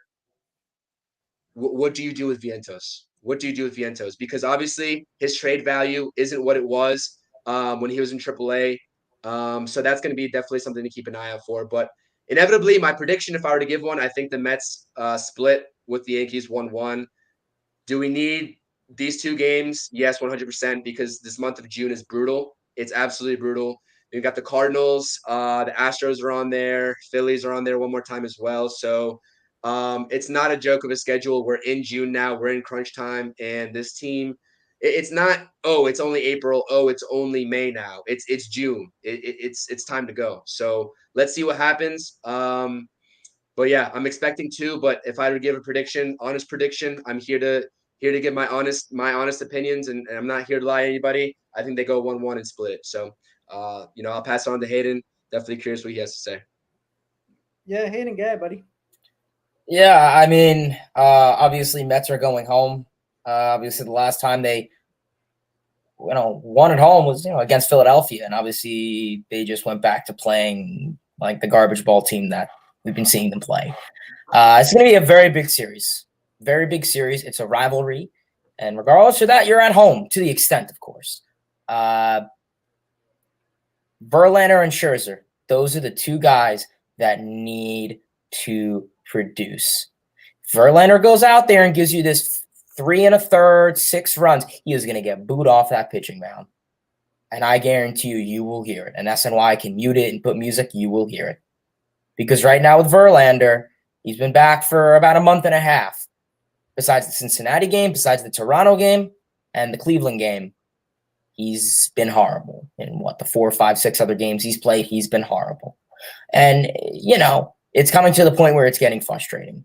what do you do with Vientos? What do you do with Vientos? Because obviously his trade value isn't what it was when he was in AAA. So that's going to be definitely something to keep an eye out for. But inevitably, my prediction, if I were to give one, I think the Mets split with the Yankees 1-1. Do we need these two games? Yes, 100%, because this month of June is brutal. It's absolutely brutal. You've got the Cardinals, the Astros are on there, Phillies are on there one more time as well. So it's not a joke of a schedule. We're in June now. We're in crunch time, and this team, it's not. Oh, it's only April. Oh, it's only May now. It's June. It's time to go. So let's see what happens. But yeah, I'm expecting two. But if I were to give a prediction, honest prediction, I'm here to give my honest opinions, and I'm not here to lie to anybody. I think they go 1-1 and split. So I'll pass it on to Hayden. Definitely curious what he has to say. Yeah, Hayden, go ahead, buddy. Yeah, I mean, obviously Mets are going home. Obviously, the last time they, won at home was, against Philadelphia, and obviously they just went back to playing like the garbage ball team that we've been seeing them play. It's going to be a very big series. Very big series. It's a rivalry, and regardless of that, you're at home to the extent, of course. Verlander and Scherzer, those are the two guys that need to produce. Verlander goes out there and gives you this 3 1/3, 6 runs. He is going to get booed off that pitching mound. And I guarantee you will hear it. And SNY can mute it and put music. You will hear it. Because right now with Verlander, he's been back for about a month and a half. Besides the Cincinnati game, besides the Toronto game, and the Cleveland game, he's been horrible. In the 4, 5, 6 other games he's played, he's been horrible. And, it's coming to the point where it's getting frustrating.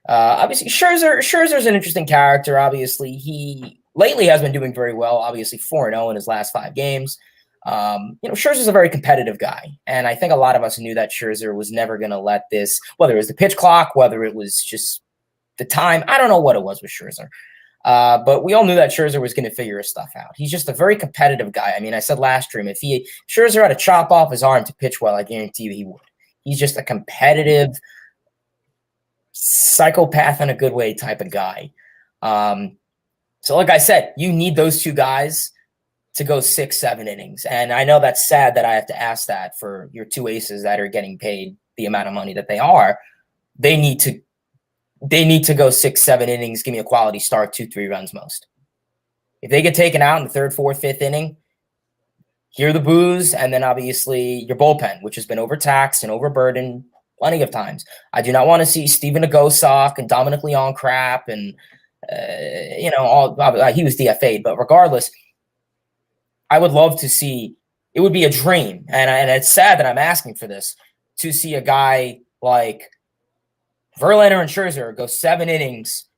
Obviously, Scherzer's an interesting character. Obviously, he lately has been doing very well. Obviously, 4-0 in his last 5 games. Scherzer's a very competitive guy. And I think a lot of us knew that Scherzer was never going to let this, whether it was the pitch clock, whether it was just the time. I don't know what it was with Scherzer. But we all knew that Scherzer was going to figure his stuff out. He's just a very competitive guy. I mean, I said last stream, if Scherzer had to chop off his arm to pitch well, I guarantee you he would. He's just a competitive psychopath in a good way type of guy. So like I said, you need those two guys to go 6, 7 innings. And I know that's sad that I have to ask that for your two aces that are getting paid the amount of money that they are. They need to go 6, 7 innings, give me a quality start, 2, 3 runs most. If they get taken out in the 3rd, 4th, 5th inning, hear the boos, and then obviously your bullpen, which has been overtaxed and overburdened plenty of times. I do not want to see Steven Agosok and Dominic Leon crap and, he was DFA'd. But regardless, I would love to see – it would be a dream, and it's sad that I'm asking for this, to see a guy like Verlander and Scherzer go 7 innings.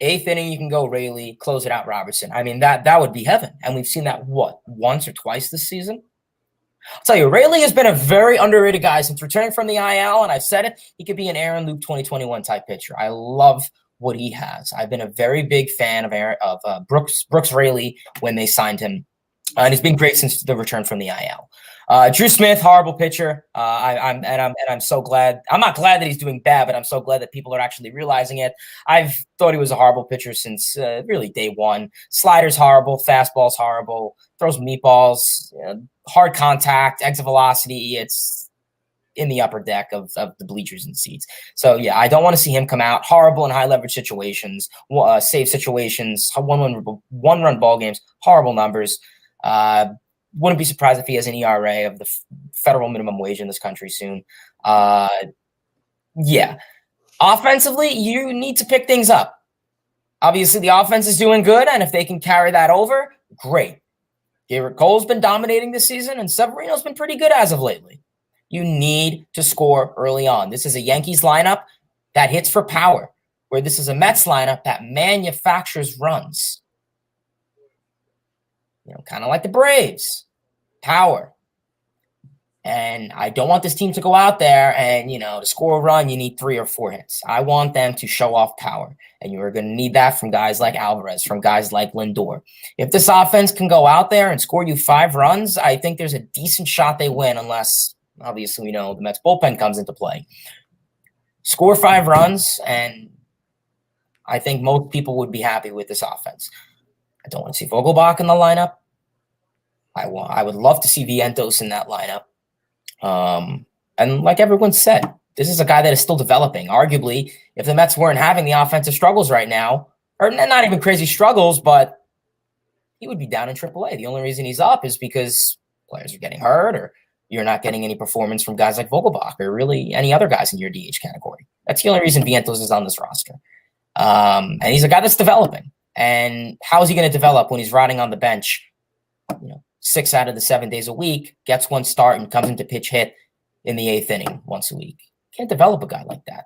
8th inning, you can go Rayleigh, close it out Robertson. I mean, that would be heaven. And we've seen that, once or twice this season? I'll tell you, Rayleigh has been a very underrated guy since returning from the IL, and I've said it, he could be an Aaron Luke 2021 type pitcher. I love what he has. I've been a very big fan of Brooks Rayleigh when they signed him And he's been great since the return from the IL. Drew Smith, horrible pitcher. I'm so glad. I'm not glad that he's doing bad, but I'm so glad that people are actually realizing it. I've thought he was a horrible pitcher since really day one. Sliders horrible, fastballs horrible, throws meatballs, hard contact, exit velocity. It's in the upper deck of the bleachers and seats. So yeah, I don't want to see him come out horrible in high leverage situations, save situations, one run ball games, horrible numbers. Wouldn't be surprised if he has an ERA of the federal minimum wage in this country soon. Yeah. Offensively, you need to pick things up. Obviously, the offense is doing good, and if they can carry that over, great. Garrett Cole's been dominating this season, and Severino's been pretty good as of lately. You need to score early on. This is a Yankees lineup that hits for power, where this is a Mets lineup that manufactures runs. Kind of like the Braves, power. And I don't want this team to go out there and, to score a run, you need 3 or 4 hits. I want them to show off power. And you are going to need that from guys like Alvarez, from guys like Lindor. If this offense can go out there and score you 5 runs, I think there's a decent shot they win, unless, obviously, the Mets bullpen comes into play. Score 5 runs, and I think most people would be happy with this offense. I don't want to see Vogelbach in the lineup. I would love to see Vientos in that lineup. And like everyone said, this is a guy that is still developing. Arguably, if the Mets weren't having the offensive struggles right now, or not even crazy struggles, but he would be down in AAA. The only reason he's up is because players are getting hurt, or you're not getting any performance from guys like Vogelbach, or really any other guys in your DH category. That's the only reason Vientos is on this roster. And he's a guy that's developing. And how is he going to develop when he's rotting on the bench, 6 out of the 7 days a week, gets 1 start and comes into pitch hit in the 8th inning once a week? Can't develop a guy like that.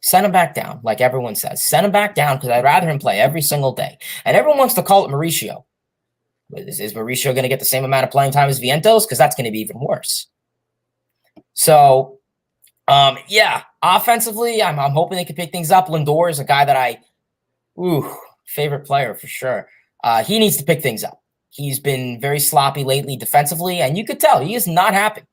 Send him back down, like everyone says. Send him back down, because I'd rather him play every single day. And everyone wants to call it Mauricio. Is Mauricio going to get the same amount of playing time as Vientos? Because that's going to be even worse. So, offensively, I'm hoping they can pick things up. Lindor is a guy that favorite player for sure. He needs to pick things up. He's been very sloppy lately defensively, and you could tell he is not happy.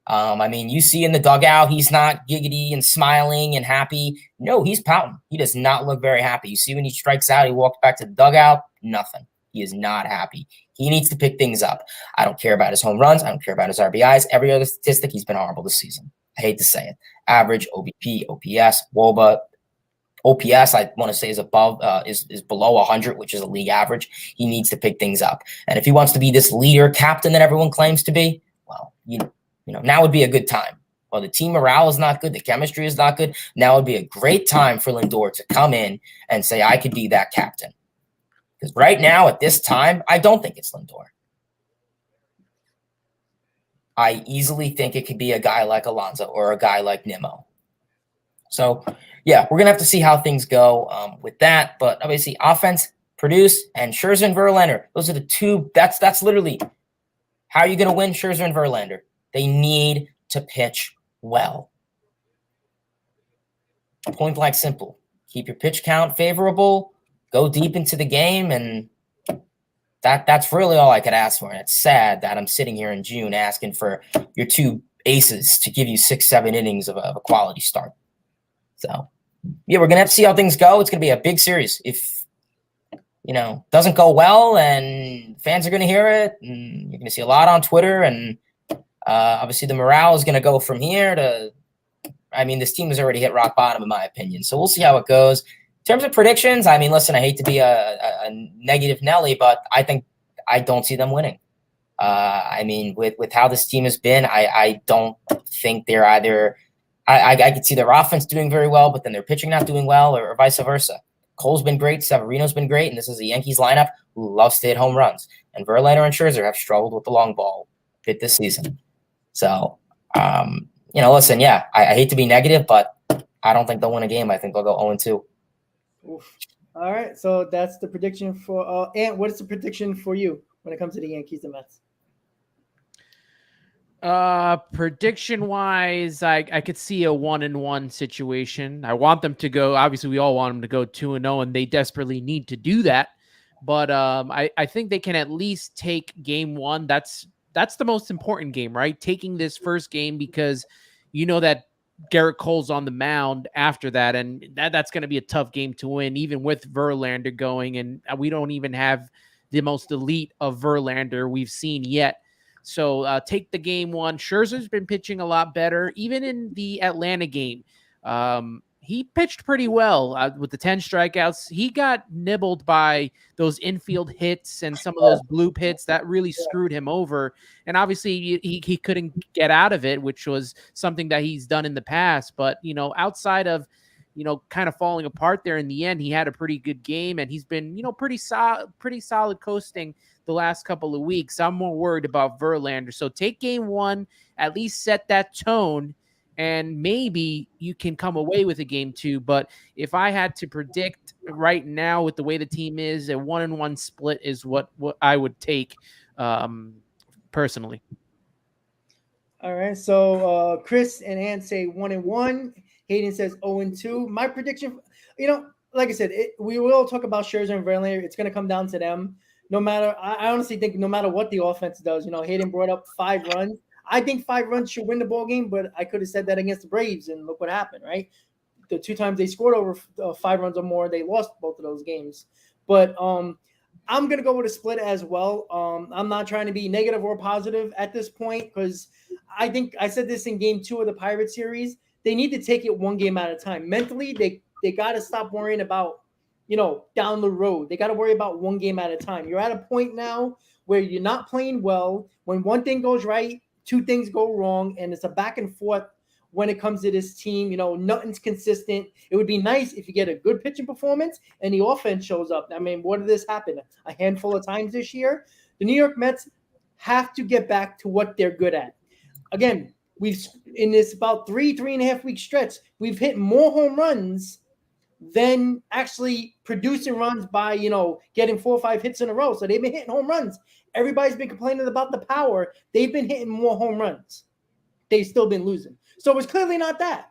You see in the dugout, he's not giggity and smiling and happy. No, he's pouting. He does not look very happy. You see when he strikes out, he walks back to the dugout, nothing. He is not happy. He needs to pick things up. I don't care about his home runs. I don't care about his RBIs. Every other statistic, he's been horrible this season. I hate to say it. Average, OBP, OPS, WOBA. OPS, I want to say, is below 100, which is a league average. He needs to pick things up. And if he wants to be this leader captain that everyone claims to be, well, now would be a good time. Well, the team morale is not good. The chemistry is not good. Now would be a great time for Lindor to come in and say, I could be that captain. Because right now, at this time, I don't think it's Lindor. I easily think it could be a guy like Alonso or a guy like Nimmo. So, yeah, we're going to have to see how things go with that. But obviously, offense, produce, and Scherzer and Verlander. Those are the two. That's literally how are you going to win, Scherzer and Verlander. They need to pitch well. Point blank simple. Keep your pitch count favorable. Go deep into the game, and that's really all I could ask for. And it's sad that I'm sitting here in June asking for your 2 aces to give you 6-7 innings of a quality start. So, yeah, we're going to have to see how things go. It's going to be a big series. If, doesn't go well and fans are going to hear it, and you're going to see a lot on Twitter, and obviously the morale is going to go from here to, this team has already hit rock bottom, in my opinion. So we'll see how it goes. In terms of predictions, listen, I hate to be a negative Nelly, but I don't see them winning. With how this team has been, I don't think they're either – I could see their offense doing very well, but then their pitching not doing well, or vice versa. Cole's been great. Severino's been great, and this is a Yankees lineup who loves to hit home runs. And Verlander and Scherzer have struggled with the long ball bit this season. So, listen, yeah, I hate to be negative, but I don't think they'll win a game. I think they'll go 0-2. Oof. All right, so that's the prediction for Ant. What is the prediction for you when it comes to the Yankees and Mets? Prediction wise, I could see a 1-1 situation. I want them to go. Obviously, we all want them to go 2-0, and they desperately need to do that. But I think they can at least take game one. That's the most important game, right? Taking this first game, because you know that Garrett Cole's on the mound after that, and that's going to be a tough game to win, even with Verlander going, and we don't even have the most elite of Verlander we've seen yet. So take the game one. Scherzer's been pitching a lot better, even in the Atlanta game. He pitched pretty well with the 10 strikeouts. He got nibbled by those infield hits and some of those bloop hits that really screwed him over. And obviously he couldn't get out of it, which was something that he's done in the past. But, outside of, kind of falling apart there in the end, he had a pretty good game, and he's been, pretty solid coasting the last couple of weeks. I'm more worried about Verlander. So take game one, at least set that tone, and maybe you can come away with a game two. But if I had to predict right now with the way the team is, a 1-1 split is what I would take personally. All right. So Chris and Ann say 1-1. Hayden says 0-2. My prediction, like I said, we will talk about Scherzer and Verlander. It's going to come down to them. I honestly think no matter what the offense does, Hayden brought up 5 runs. I think 5 runs should win the ball game, but I could have said that against the Braves, and look what happened, right? The 2 times they scored over 5 runs or more, they lost both of those games. But I'm going to go with a split as well. I'm not trying to be negative or positive at this point, because I think I said this in game 2 of the Pirates series. They need to take it one game at a time. Mentally, they got to stop worrying about, down the road. They got to worry about one game at a time. You're at a point now where you're not playing well. When one thing goes right, 2 things go wrong, and it's a back and forth when it comes to this team. Nothing's consistent. It would be nice if you get a good pitching performance and the offense shows up. I mean, what did this happen? A handful of times this year. The New York Mets have to get back to what they're good at. Again, we've in this about 3.5 week stretch, we've hit more home runs than actually producing runs by, getting 4 or 5 hits in a row. So they've been hitting home runs. Everybody's been complaining about the power. They've been hitting more home runs. They've still been losing. So it's clearly not that.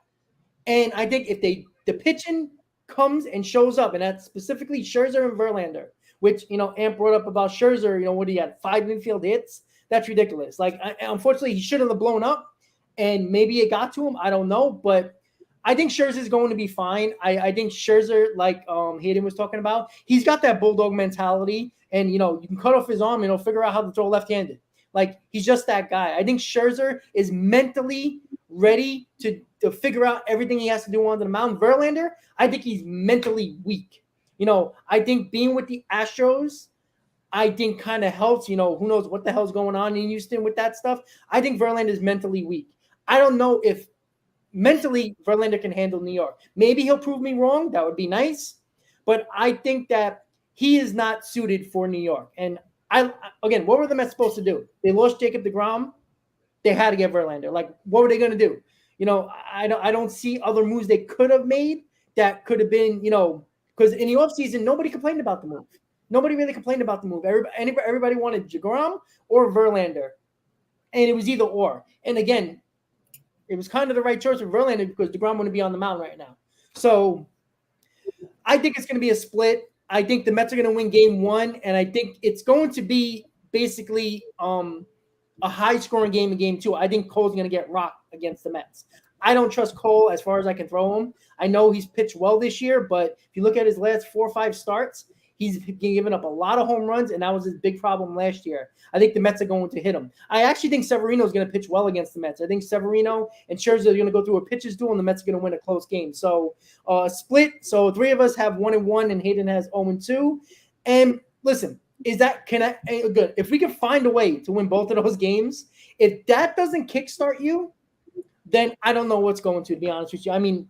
And I think if the pitching comes and shows up, and that's specifically Scherzer and Verlander, which, Amp brought up about Scherzer, what he had, 5 infield hits. That's ridiculous. Unfortunately, he shouldn't have blown up, and maybe it got to him. I don't know, but I think Scherzer is going to be fine. I think Scherzer, like Hayden was talking about, he's got that bulldog mentality, and you can cut off his arm and he'll figure out how to throw left-handed. He's just that guy. I think Scherzer is mentally ready to figure out everything he has to do on the mound. Verlander, I think he's mentally weak. I think being with the Astros, I think kind of helps. Who knows what the hell's going on in Houston with that stuff. I think Verlander is mentally weak. I don't know if mentally Verlander can handle New York. Maybe he'll prove me wrong. That would be nice. But I think that he is not suited for New York. And again, what were the Mets supposed to do? They lost Jacob deGrom. They had to get Verlander. What were they going to do? I don't see other moves they could have made that could have been, because in the offseason, nobody complained about the move. Nobody really complained about the move. Everybody wanted deGrom or Verlander. And it was either or. And again, it was kind of the right choice for Verlander because deGrom wouldn't be on the mound right now. So I think it's going to be a split. I think the Mets are going to win game 1, and I think it's going to be basically a high-scoring game in game 2. I think Cole's going to get rocked against the Mets. I don't trust Cole as far as I can throw him. I know he's pitched well this year, but if you look at his last 4 or 5 starts, he's given up a lot of home runs, and that was his big problem last year. I think the Mets are going to hit him. I actually think Severino is going to pitch well against the Mets. I think Severino and Scherzer are going to go through a pitcher's duel, and the Mets are going to win a close game. So split. So 3 of us have 1-1, and Hayden has 0-2. And listen, good? If we can find a way to win both of those games, if that doesn't kickstart you, then I don't know what's going to be honest with you. I mean,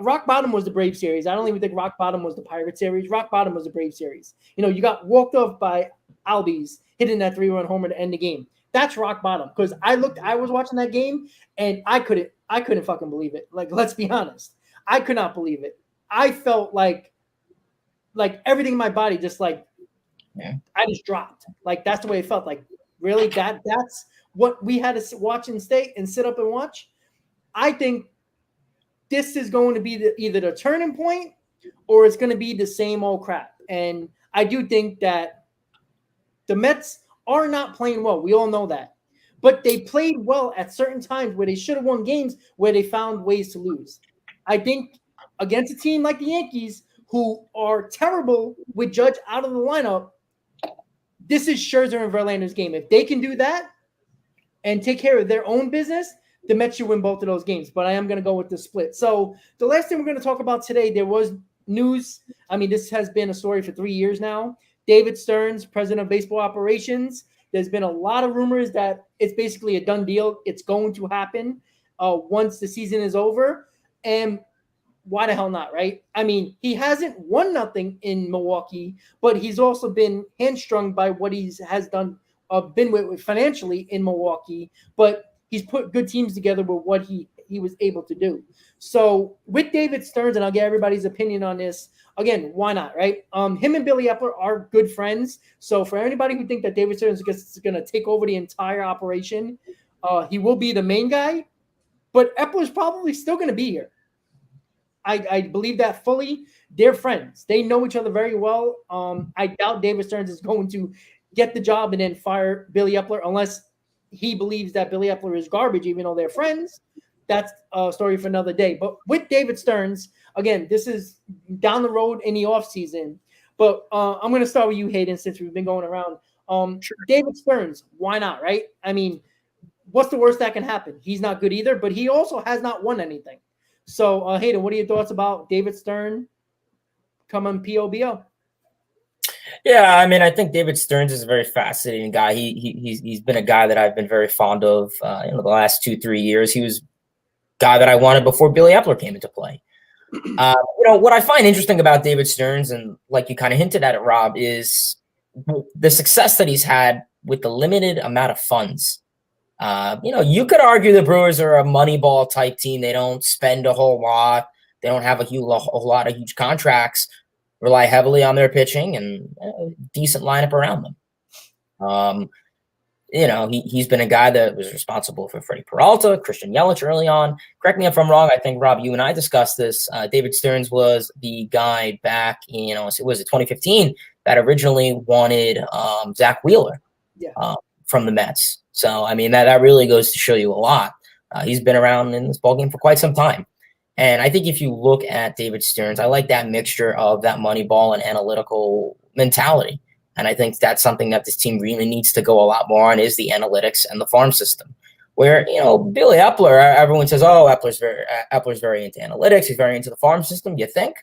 rock bottom was the Brave series. I don't even think rock bottom was the Pirate series. Rock bottom was the Brave series. You got walked off by Albies hitting that 3-run homer to end the game. That's rock bottom. Because I was watching that game and I couldn't fucking believe it. Let's be honest. I could not believe it. I felt like everything in my body just I just dropped. That's the way it felt. Really, that's what we had to watch and sit up and watch. I think this is going to be either the turning point or it's going to be the same old crap. And I do think that the Mets are not playing well. We all know that. But they played well at certain times where they should have won games where they found ways to lose. I think against a team like the Yankees, who are terrible with Judge out of the lineup, this is Scherzer and Verlander's game. If they can do that and take care of their own business, the Mets should win both of those games. But I am going to go with the split. So the last thing we're going to talk about today, there was news. I mean, this has been a story for 3 years now. David Stearns, president of baseball operations. There's been a lot of rumors that it's basically a done deal. It's going to happen once the season is over. And why the hell not, right? I mean, he hasn't won nothing in Milwaukee, but he's also been hamstrung by what he has done, been with financially in Milwaukee. But he's put good teams together with what he was able to do. So with David Stearns, and I'll get everybody's opinion on this, again, why not, right? Him and Billy Epler are good friends. So for anybody who think that David Stearns is going to take over the entire operation, he will be the main guy. But Epler's probably still going to be here. I believe that fully. They're friends. They know each other very well. I doubt David Stearns is going to get the job and then fire Billy Epler unless he believes that Billy Epler is garbage, even though they're friends. That's a story for another day. But with David Stearns, again, this is down the road in the offseason. But I'm going to start with you, Hayden, since we've been going around. Sure. David Stearns, why not, right? I mean, what's the worst that can happen? He's not good either, but he also has not won anything. So, Hayden, what are your thoughts about David Stearns coming POBO? Yeah, I mean, I think David Stearns is a very fascinating guy. He's been a guy that I've been very fond of the last 2-3 years. He was a guy that I wanted before Billy Epler came into play. What I find interesting about David Stearns, and like you kind of hinted at it, Rob, is the success that he's had with the limited amount of funds. You could argue the Brewers are a Moneyball type team. They don't spend a whole lot. They don't have a lot of huge contracts. Rely heavily on their pitching and a decent lineup around them. He's been a guy that was responsible for Freddie Peralta, Christian Yelich early on. Correct me if I'm wrong. I think, Rob, you and I discussed this. David Stearns was the guy back in, was it 2015 that originally wanted Zach Wheeler from the Mets. So, I mean, that really goes to show you a lot. He's been around in this ballgame for quite some time. And I think if you look at David Stearns, I like that mixture of that Moneyball and analytical mentality. And I think that's something that this team really needs to go a lot more on, is the analytics and the farm system. Where, Billy Epler, everyone says, oh, Epler's very into analytics. He's very into the farm system. You think?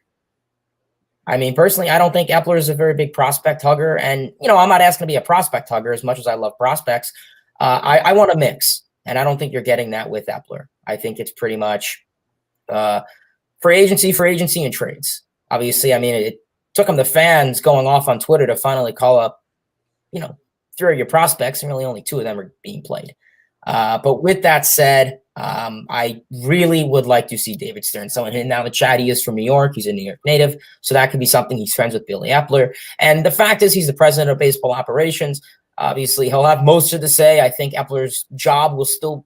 I mean, personally, I don't think Epler is a very big prospect hugger. And, I'm not asking to be a prospect hugger as much as I love prospects. I want a mix. And I don't think you're getting that with Epler. I think it's pretty much free agency and trades. Obviously, I mean, it took them the fans going off on Twitter to finally call up, 3 of your prospects, and really only 2 of them are being played. But with that said, I really would like to see David Stearns. Someone hitting down the chat, he is from New York. He's a New York native. So that could be something. He's friends with Billy Epler. And the fact is, he's the president of baseball operations. Obviously, he'll have most of the say. I think Epler's job will still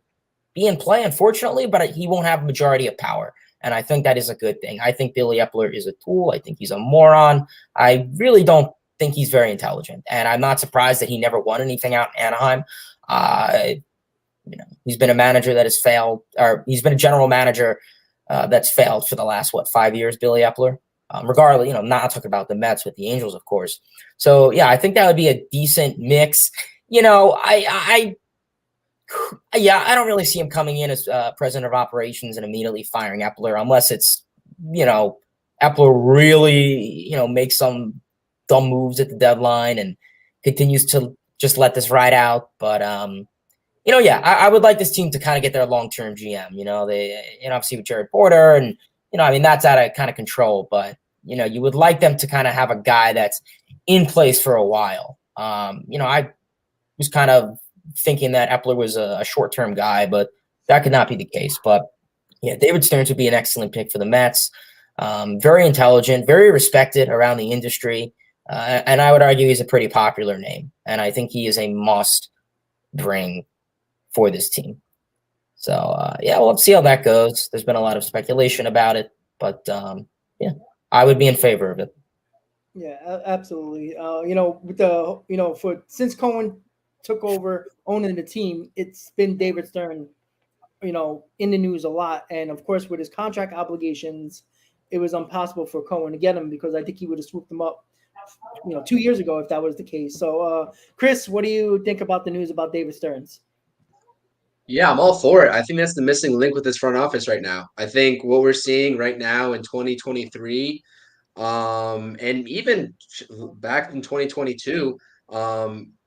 be in play, unfortunately, but he won't have a majority of power. And I think that is a good thing. I think Billy Epler is a tool. I think he's a moron. I really don't think he's very intelligent. And I'm not surprised that he never won anything out in Anaheim. He's been a manager that has failed, or he's been a general manager that's failed for the last, 5 years, Billy Epler. Regardless, not talking about the Mets with the Angels, of course. So, yeah, I think that would be a decent mix. I don't really see him coming in as president of operations and immediately firing Epler, unless it's, Epler really, makes some dumb moves at the deadline and continues to just let this ride out. But, I would like this team to kind of get their long-term GM. They, obviously with Jared Porter and, that's out of kind of control. But, you would like them to kind of have a guy that's in place for a while. I was kind of thinking that Epler was a short-term guy, but that could not be the case. But yeah, David Stearns would be an excellent pick for the Mets. Very intelligent, very respected around the industry. And I would argue he's a pretty popular name. And I think he is a must bring for this team. So let's see how that goes. There's been a lot of speculation about it, but I would be in favor of it. Yeah, absolutely. With the for since Cohen took over owning the team, it's been David Stern, in the news a lot, and of course with his contract obligations, it was impossible for Cohen to get him because I think he would have swooped him up, 2 years ago if that was the case. So, Chris, what do you think about the news about David Stearns? Yeah, I'm all for it. I think that's the missing link with this front office right now. I think what we're seeing right now in 2023, and even back in 2022,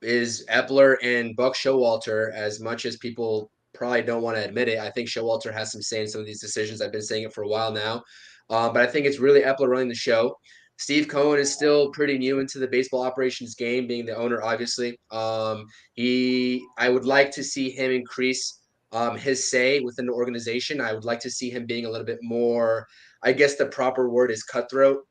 is Epler and Buck Showalter. As much as people probably don't want to admit it, I think Showalter has some say in some of these decisions. I've been saying it for a while now, but I think it's really Epler running the show. Steve Cohen is still pretty new into the baseball operations game, being the owner, obviously. I would like to see him increase his say within the organization. I would like to see him being a little bit more, I guess the proper word is cutthroat.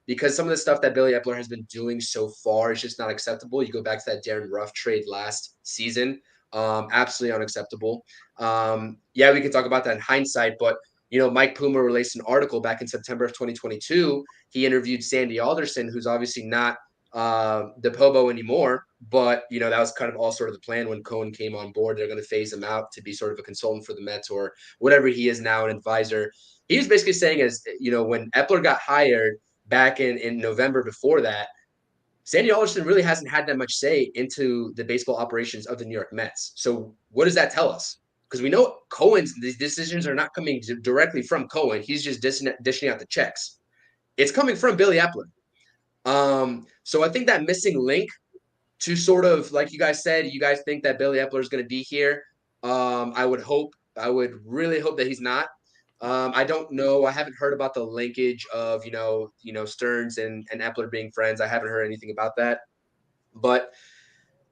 Because some of the stuff that Billy Epler has been doing so far is just not acceptable. You go back to that Darren Ruff trade last season, absolutely unacceptable. Yeah, we can talk about that in hindsight, but Mike Puma released an article back in September of 2022. He interviewed Sandy Alderson, who's obviously not the Pobo anymore, but that was kind of all sort of the plan when Cohen came on board. They're going to phase him out to be sort of a consultant for the Mets or whatever he is now, an advisor. He was basically saying, as when Epler got hired back in November before that, Sandy Alderson really hasn't had that much say into the baseball operations of the New York Mets. So what does that tell us? Because we know these decisions are not coming directly from Cohen. He's just dishing out the checks. It's coming from Billy Epler. So I think that missing link to sort of, like you guys said, you guys think that Billy Epler is going to be here. I would really hope that he's not. I don't know. I haven't heard about the linkage of, Stearns and Epler being friends. I haven't heard anything about that. But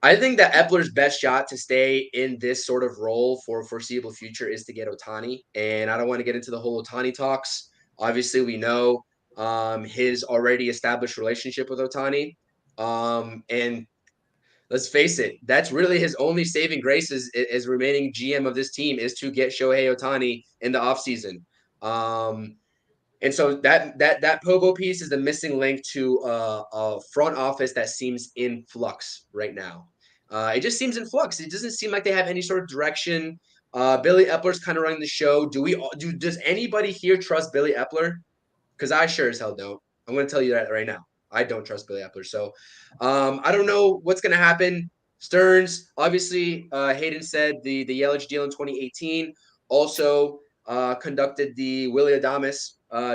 I think that Epler's best shot to stay in this sort of role for foreseeable future is to get Ohtani. And I don't want to get into the whole Ohtani talks. Obviously, we know his already established relationship with Ohtani. And let's face it, that's really his only saving grace as remaining GM of this team is to get Shohei Ohtani in the offseason. And so that Pogo piece is the missing link to a front office that seems in flux right now. It just seems in flux. It doesn't seem like they have any sort of direction. Billy Epler's kind of running the show. Does anybody here trust Billy Epler? Because I sure as hell don't. I'm going to tell you that right now. I don't trust Billy Epler. So I don't know what's going to happen. Stearns, obviously, Hayden said the Yelich deal in 2018. Also conducted the Willie Adames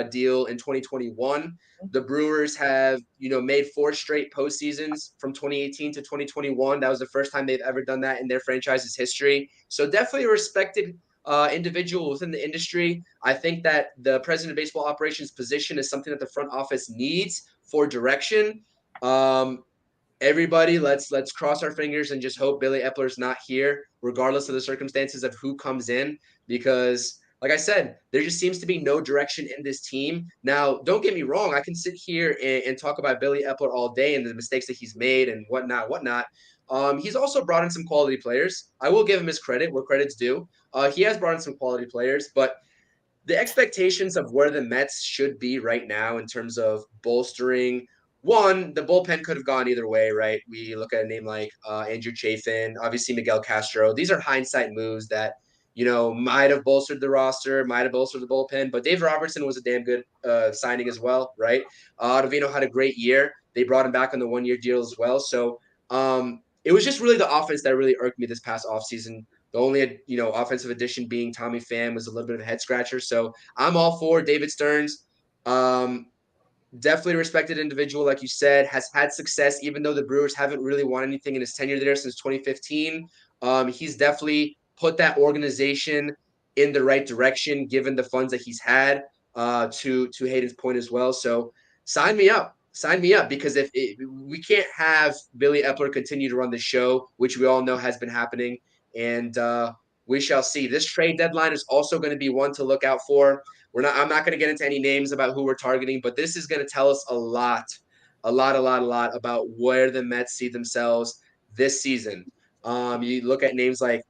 deal in 2021. The Brewers have, made 4 straight postseasons from 2018 to 2021. That was the first time they've ever done that in their franchise's history. So definitely a respected individual within the industry. I think that the president of baseball operations position is something that the front office needs for direction. Everybody, let's cross our fingers and just hope Billy Epler's not here, regardless of the circumstances of who comes in, because like I said, there just seems to be no direction in this team. Now, don't get me wrong. I can sit here and talk about Billy Epler all day and the mistakes that he's made and whatnot. He's also brought in some quality players. I will give him his credit where credit's due. He has brought in some quality players, but the expectations of where the Mets should be right now in terms of bolstering. One, the bullpen could have gone either way, right? We look at a name like Andrew Chafin, obviously Miguel Castro. These are hindsight moves that, might have bolstered the roster, might have bolstered the bullpen. But Dave Robertson was a damn good signing as well, right? Ottavino had a great year. They brought him back on the 1-year deal as well. So it was just really the offense that really irked me this past offseason. The only, offensive addition being Tommy Pham was a little bit of a head scratcher. So I'm all for David Stearns. Definitely a respected individual, like you said, has had success, even though the Brewers haven't really won anything in his tenure there since 2015. He's definitely put that organization in the right direction, given the funds that he's had, to Hayden's point as well. So sign me up. Sign me up, because we can't have Billy Epler continue to run the show, which we all know has been happening. And we shall see. This trade deadline is also going to be one to look out for. I'm not going to get into any names about who we're targeting, but this is going to tell us a lot about where the Mets see themselves this season. You look at names like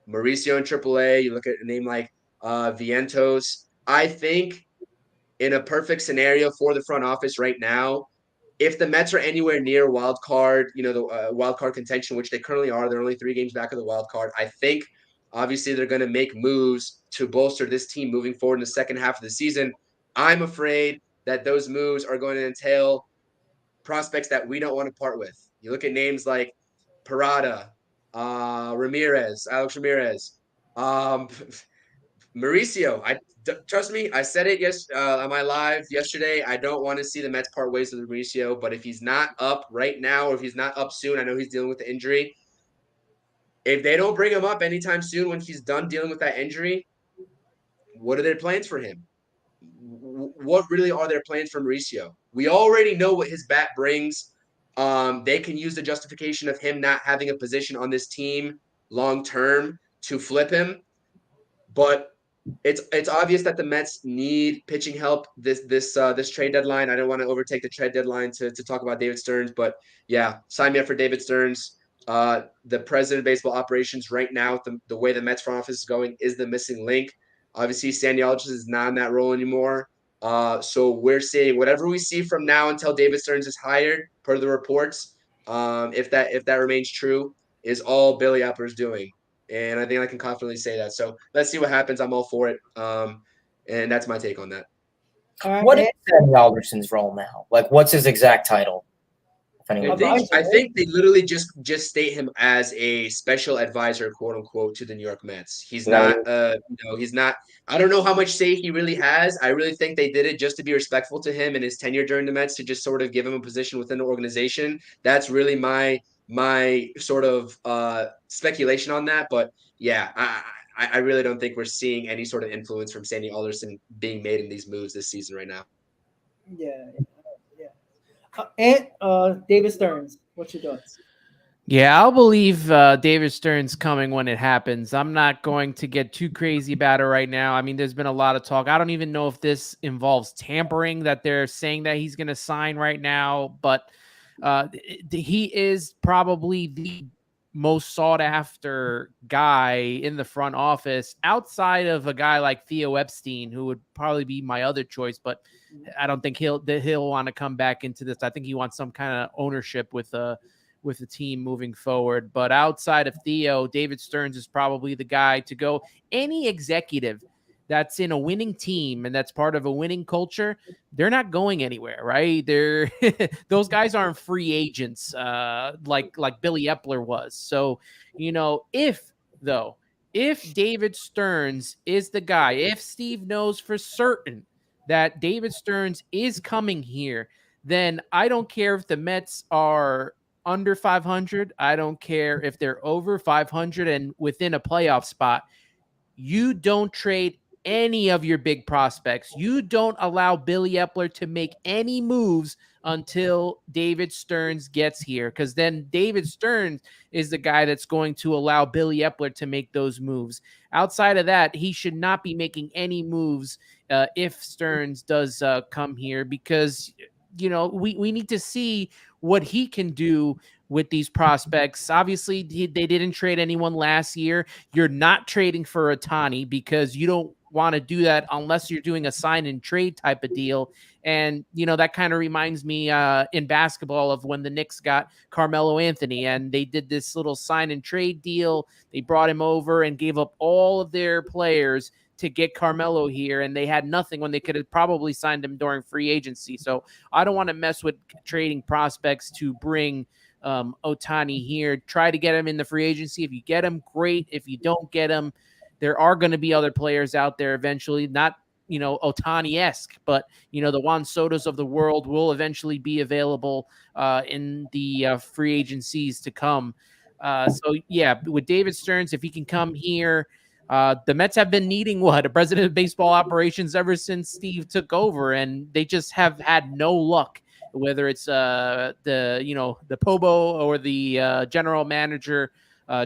Mauricio in AAA. You look at a name like Vientos. I think in a perfect scenario for the front office right now, if the Mets are anywhere near wild card, the wild card contention, which they currently are, they're only 3 games back of the wild card. I think obviously they're going to make moves to bolster this team moving forward in the second half of the season. I'm afraid that those moves are going to entail prospects that we don't want to part with. You look at names like Parada, Alex Ramirez, Mauricio. Trust me, I said it on my live yesterday. I don't want to see the Mets part ways with Mauricio, but if he's not up right now, or if he's not up soon, I know he's dealing with the injury. If they don't bring him up anytime soon when he's done dealing with that injury, what are their plans for him? What really are their plans for Mauricio? We already know what his bat brings. They can use the justification of him not having a position on this team long term to flip him, but it's obvious that the Mets need pitching help this trade deadline. I don't want to overtake the trade deadline to talk about David Stearns, but yeah, sign me up for David Stearns. The president of baseball operations right now, the way the Mets front office is going, is the missing link. Obviously, Sandy Aldrich is not in that role anymore. So we're seeing whatever we see from now until David Stearns is hired, per the reports. If that remains true, is all Billy Epler's doing. And I think I can confidently say that. So let's see what happens. I'm all for it. And that's my take on that. What is Sandy Alderson's role now? Like, what's his exact title? I think they literally just state him as a special advisor, quote unquote, to the New York Mets. He's not, he's not. I don't know how much say he really has. I really think they did it just to be respectful to him and his tenure during the Mets, to just sort of give him a position within the organization. That's really my sort of speculation on that. But yeah, I really don't think we're seeing any sort of influence from Sandy Alderson being made in these moves this season right now. Yeah. And David Stearns, what's your thoughts? Yeah, I'll believe David Stearns coming when it happens. I'm not going to get too crazy about it right now. I mean, there's been a lot of talk. I don't even know if this involves tampering that they're saying that he's going to sign right now, but he is probably the most sought after guy in the front office outside of a guy like Theo Epstein, who would probably be my other choice, but I don't think he'll want to come back into this. I think he wants some kind of ownership with the team moving forward. But outside of Theo, David Stearns is probably the guy to go. Any executive that's in a winning team and that's part of a winning culture, they're not going anywhere, right? They're those guys aren't free agents like Billy Epler was. So, if David Stearns is the guy, if Steve knows for certain that David Stearns is coming here, then I don't care if the Mets are under 500. I don't care if they're over 500 and within a playoff spot. You don't trade any of your big prospects. You don't allow Billy Epler to make any moves until David Stearns gets here, because then David Stearns is the guy that's going to allow Billy Epler to make those moves. Outside of that, he should not be making any moves if Stearns does come here, because we need to see what he can do with these prospects. Obviously, they didn't trade anyone last year. You're not trading for Ohtani because you don't want to do that unless you're doing a sign and trade type of deal. And, that kind of reminds me in basketball of when the Knicks got Carmelo Anthony and they did this little sign and trade deal. They brought him over and gave up all of their players to get Carmelo here, and they had nothing when they could have probably signed him during free agency. So I don't want to mess with trading prospects to bring Ohtani here. Try to get him in the free agency. If you get him, great. If you don't get him, there are going to be other players out there eventually, not Ohtani-esque, but the Juan Sotos of the world will eventually be available in the free agencies to come. So yeah, with David Stearns, if he can come here, the Mets have been needing a president of baseball operations ever since Steve took over, and they just have had no luck, whether it's the Pobo or the general manager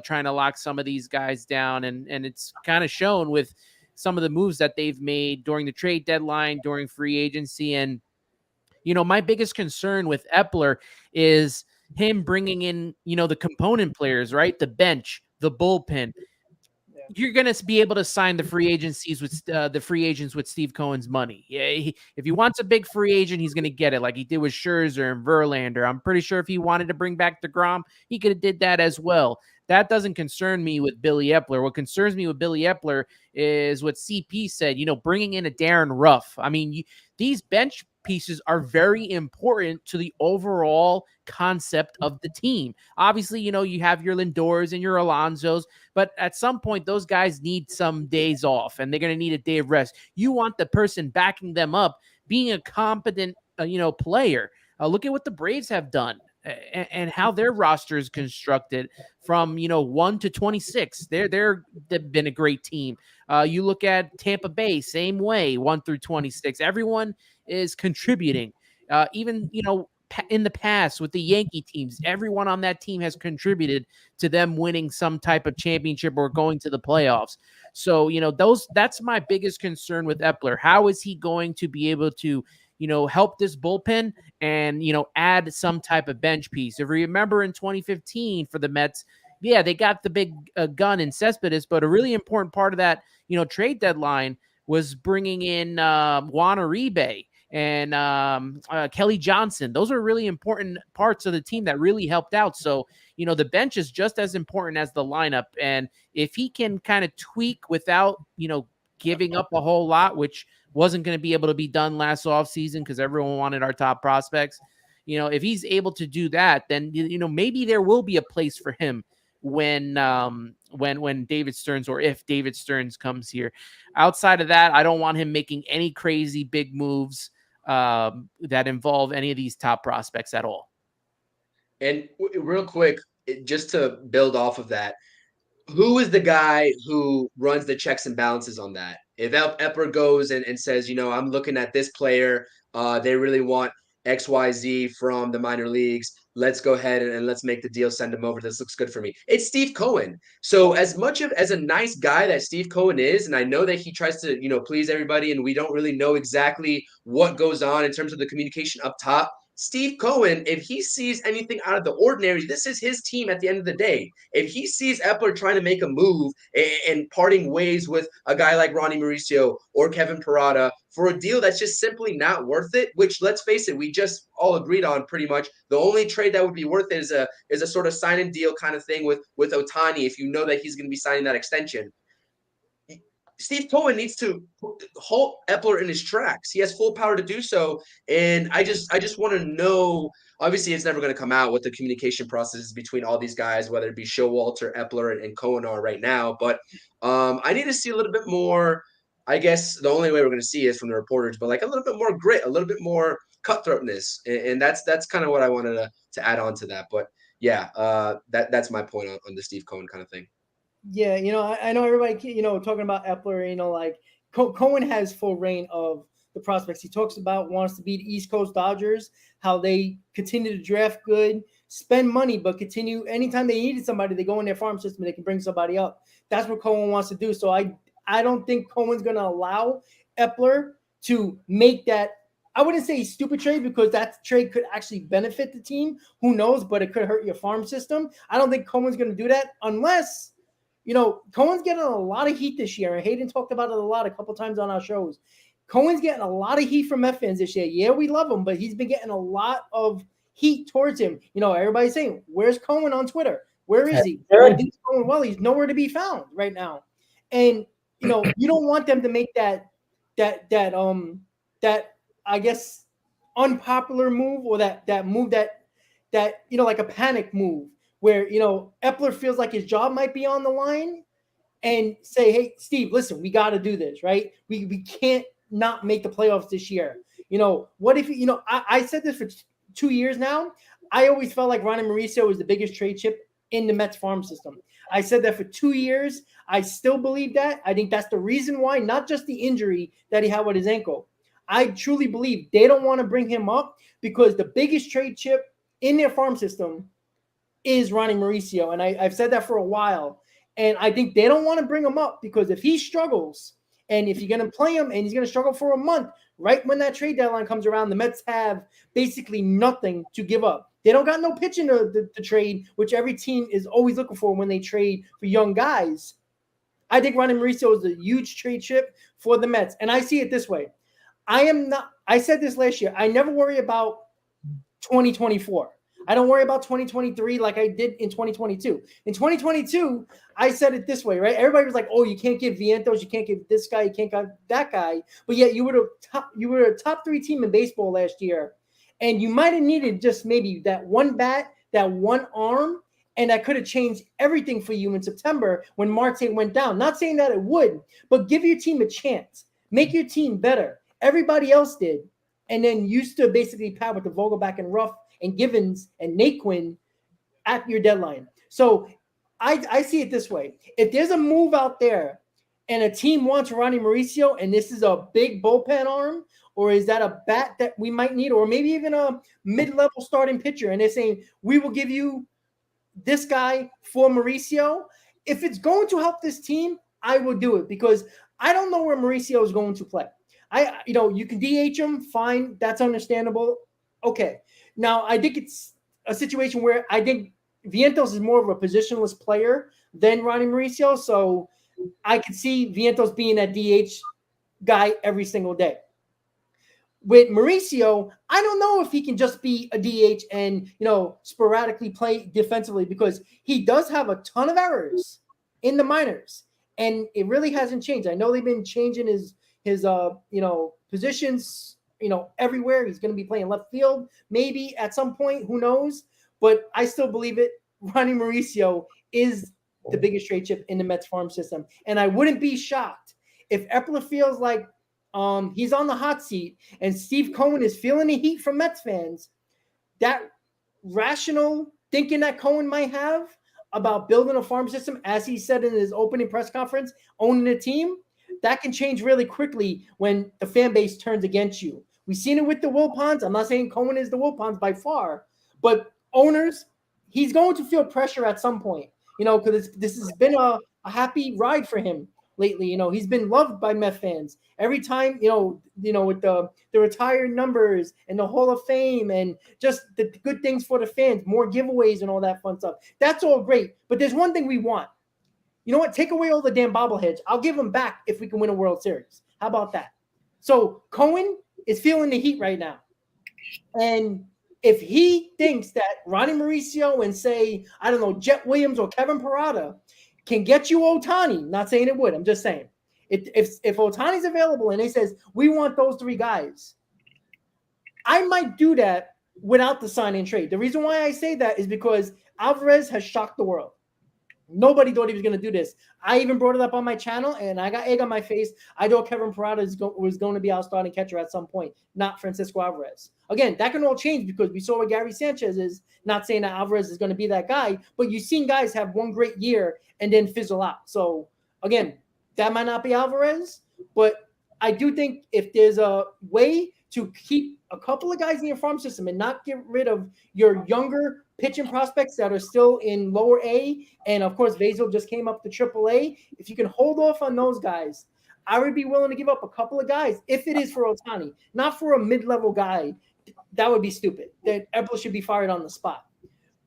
trying to lock some of these guys down. And it's kind of shown with some of the moves that they've made during the trade deadline, during free agency. And, my biggest concern with Epler is him bringing in, the component players, right? The bench, the bullpen. you're going to be able to sign the free agencies with the free agents with Steve Cohen's money. Yeah, if he wants a big free agent, he's going to get it like he did with Scherzer and Verlander. I'm pretty sure if he wanted to bring back DeGrom, he could have did that as well. That doesn't concern me with Billy Epler. What concerns me with Billy Epler is what CP said, bringing in a Darren Ruff. I mean, these bench pieces are very important to the overall concept of the team. Obviously, you have your Lindors and your Alonsos, but at some point, those guys need some days off, and they're going to need a day of rest. You want the person backing them up being a competent, player. Look at what the Braves have done and how their roster is constructed from 1 to 26. They've been a great team. You look at Tampa Bay, same way, 1 through 26. Everyone is contributing. Even in the past with the Yankee teams, everyone on that team has contributed to them winning some type of championship or going to the playoffs. So that's my biggest concern with Epler. How is he going to be able to help this bullpen and, add some type of bench piece? If you remember in 2015 for the Mets, yeah, they got the big gun in Cespedes, but a really important part of that, trade deadline was bringing in Juan Uribe and Kelly Johnson. Those are really important parts of the team that really helped out. So, the bench is just as important as the lineup. And if he can kind of tweak without, giving up a whole lot, which wasn't going to be able to be done last offseason because everyone wanted our top prospects. If he's able to do that, then, maybe there will be a place for him when David Stearns, or if David Stearns comes here. Outside of that, I don't want him making any crazy big moves that involve any of these top prospects at all. And real quick, just to build off of that, who is the guy who runs the checks and balances on that? If Epler goes and says, I'm looking at this player, they really want XYZ from the minor leagues. Let's go ahead and let's make the deal, send him over. This looks good for me. It's Steve Cohen. So as much as a nice guy that Steve Cohen is, and I know that he tries to, please everybody, and we don't really know exactly what goes on in terms of the communication up top. Steve Cohen, if he sees anything out of the ordinary, this is his team at the end of the day. If he sees Epler trying to make a move and parting ways with a guy like Ronnie Mauricio or Kevin Parada for a deal that's just simply not worth it, which, let's face it, we just all agreed on pretty much. The only trade that would be worth it is a sort of sign and deal kind of thing with Ohtani, if you know that he's going to be signing that extension. Steve Cohen needs to halt Epler in his tracks. He has full power to do so. And I just want to know, obviously it's never going to come out what the communication processes between all these guys, whether it be Showalter, Epler, and Cohen are right now. But I need to see a little bit more. I guess the only way we're going to see is from the reporters, but like a little bit more grit, a little bit more cutthroatness. And that's kind of what I wanted to add on to that. But yeah, that's my point on the Steve Cohen kind of thing. Yeah, I know everybody, talking about Epler, like Cohen has full reign of the prospects. He talks about wants to be the East Coast Dodgers, how they continue to draft good, spend money, but continue anytime they needed somebody, they go in their farm system and they can bring somebody up. That's what Cohen wants to do. So I don't think Cohen's going to allow Epler to make that. I wouldn't say stupid trade because that trade could actually benefit the team. Who knows? But it could hurt your farm system. I don't think Cohen's going to do that unless. Cohen's getting a lot of heat this year, and Hayden talked about it a couple times on our shows. Cohen's getting a lot of heat from Mets fans this year. Yeah, we love him, but he's been getting a lot of heat towards him. Everybody's saying, "Where's Cohen on Twitter? Where is he?" He's going well. He's nowhere to be found right now. And you don't want them to make that I guess unpopular move or that move that like a panic move. Where, Epler feels like his job might be on the line and say, hey, Steve, listen, we got to do this, right? We can't not make the playoffs this year. What if, I said this for 2 years now. I always felt like Ronnie Mauricio was the biggest trade chip in the Mets farm system. I said that for 2 years. I still believe that. I think that's the reason why, not just the injury that he had with his ankle. I truly believe they don't want to bring him up because the biggest trade chip in their farm system is Ronnie Mauricio. And I've said that for a while. And I think they don't want to bring him up because if he struggles and if you're going to play him and he's going to struggle for a month, right when that trade deadline comes around, the Mets have basically nothing to give up. They don't got no pitching to trade, which every team is always looking for when they trade for young guys. I think Ronnie Mauricio is a huge trade chip for the Mets. And I see it this way. I said this last year. I never worry about 2024. I don't worry about 2023 like I did in 2022. In 2022, I said it this way, right? Everybody was like, "Oh, you can't give Vientos, you can't give this guy, you can't give that guy." But yet you were a top 3 team in baseball last year, and you might have needed just maybe that one bat, that one arm, and that could have changed everything for you in September when Marte went down. Not saying that it would, but give your team a chance. Make your team better. Everybody else did. And then you stood basically pat with the Vogelback and Ruff and Givens and Naquin at your deadline. So I see it this way. If there's a move out there and a team wants Ronnie Mauricio and this is a big bullpen arm, or is that a bat that we might need, or maybe even a mid-level starting pitcher, and they're saying, we will give you this guy for Mauricio. If it's going to help this team, I will do it because I don't know where Mauricio is going to play. You can DH him, fine. That's understandable. Okay. Now, I think it's a situation where I think Vientos is more of a positionless player than Ronnie Mauricio. So I could see Vientos being a DH guy every single day. With Mauricio, I don't know if he can just be a DH and, sporadically play defensively because he does have a ton of errors in the minors and it really hasn't changed. I know they've been changing his positions, everywhere. He's going to be playing left field, maybe at some point, who knows? But I still believe it. Ronnie Mauricio is the biggest trade chip in the Mets farm system. And I wouldn't be shocked if Epler feels like he's on the hot seat and Steve Cohen is feeling the heat from Mets fans. That rational thinking that Cohen might have about building a farm system, as he said in his opening press conference, owning a team, that can change really quickly when the fan base turns against you. We've seen it with the Wilpons. I'm not saying Cohen is the Wilpons by far, but owners, he's going to feel pressure at some point, because this has been a happy ride for him lately. He's been loved by Met fans. Every time, with the retired numbers and the Hall of Fame and just the good things for the fans, more giveaways and all that fun stuff. That's all great. But there's one thing we want. You know what? Take away all the damn bobbleheads. I'll give them back if we can win a World Series. How about that? So Cohen is feeling the heat right now. And if he thinks that Ronnie Mauricio and say, I don't know, Jet Williams or Kevin Parada can get you Ohtani, not saying it would, I'm just saying. If Ohtani's available and he says, we want those 3 guys, I might do that without the sign and trade. The reason why I say that is because Alvarez has shocked the world. Nobody thought he was going to do this. I even brought it up on my channel, and I got egg on my face. I thought Kevin Parada was going to be our starting catcher at some point, not Francisco Alvarez. Again, that can all change because we saw what Gary Sanchez is, not saying that Alvarez is going to be that guy, but you've seen guys have one great year and then fizzle out. So, again, that might not be Alvarez, but I do think if there's a way to keep a couple of guys in your farm system and not get rid of your younger pitching prospects that are still in lower A, and of course Vasil just came up to AAA. If you can hold off on those guys, I would be willing to give up a couple of guys if it is for Ohtani, not for a mid-level guy. That would be stupid. That Epler should be fired on the spot.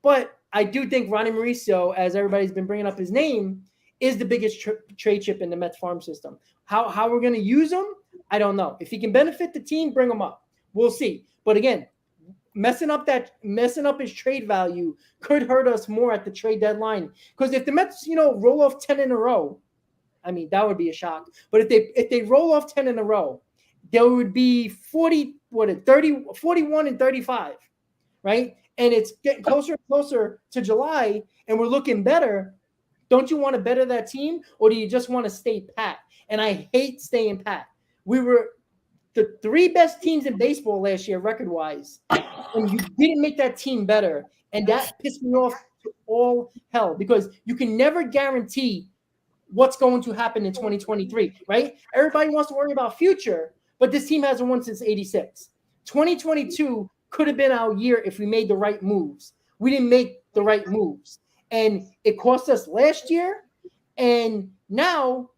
But I do think Ronnie Mauricio, as everybody's been bringing up his name, is the biggest trade chip in the Mets farm system. How we're going to use him, I don't know. If he can benefit the team, bring him up. We'll see. But again, messing up his trade value could hurt us more at the trade deadline. Because if the Mets, roll off 10 in a row, I mean, that would be a shock. But if they roll off 10 in a row, there would be 41 and 35, right? And it's getting closer and closer to July, and we're looking better. Don't you want to better that team, or do you just want to stay pat? And I hate staying pat. We were the 3 best teams in baseball last year, record-wise, and you didn't make that team better. And that pissed me off to all hell because you can never guarantee what's going to happen in 2023, right? Everybody wants to worry about future, but this team hasn't won since 86. 2022 could have been our year if we made the right moves. We didn't make the right moves. And it cost us last year. And now,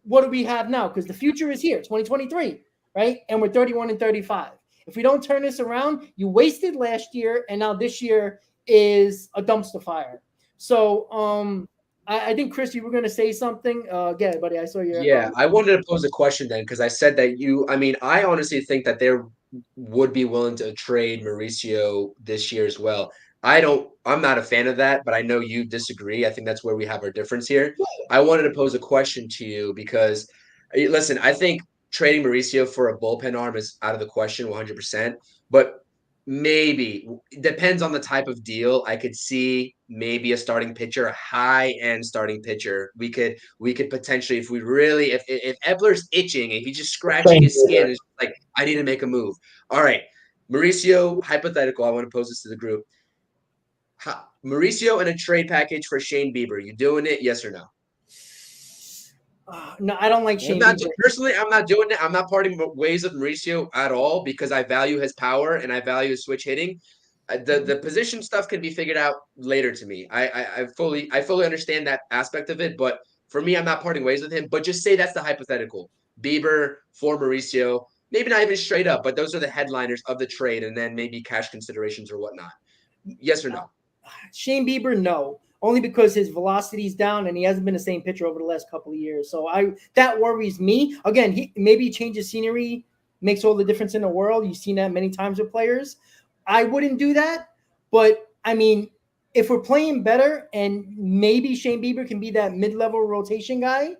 what do we have now? Because the future is here, 2023, right? And we're 31 and 35. If we don't turn this around, you wasted last year, and now this year is a dumpster fire. So I think, Chris, you were going to say something. Yeah, buddy, I saw your. Yeah, I wanted to pose a question then because I said that I honestly think that there would be willing to trade Mauricio this year as well. I'm not a fan of that, but I know you disagree. I think that's where we have our difference here. I wanted to pose a question to you because, listen, I think trading Mauricio for a bullpen arm is out of the question 100%, but maybe it depends on the type of deal. I could see maybe a starting pitcher, a high-end starting pitcher. We could potentially, if we really, if Epler's itching, if he's just scratching his skin, it's like I need to make a move. All right, Mauricio, hypothetical. I want to pose this to the group. Mauricio and a trade package for Shane Bieber. You doing it? Yes or no? No, I don't like Shane Bieber. Personally, I'm not doing it. I'm not parting ways with Mauricio at all because I value his power and I value his switch hitting. The position stuff can be figured out later to me. I fully understand that aspect of it, but for me, I'm not parting ways with him. But just say that's the hypothetical. Bieber for Mauricio, maybe not even straight up, but those are the headliners of the trade, and then maybe cash considerations or whatnot. Yes or no? Shane Bieber, no. Only because his velocity is down and he hasn't been the same pitcher over the last couple of years. So that worries me. Again, maybe changes scenery makes all the difference in the world. You've seen that many times with players. I wouldn't do that. But, I mean, if we're playing better and maybe Shane Bieber can be that mid-level rotation guy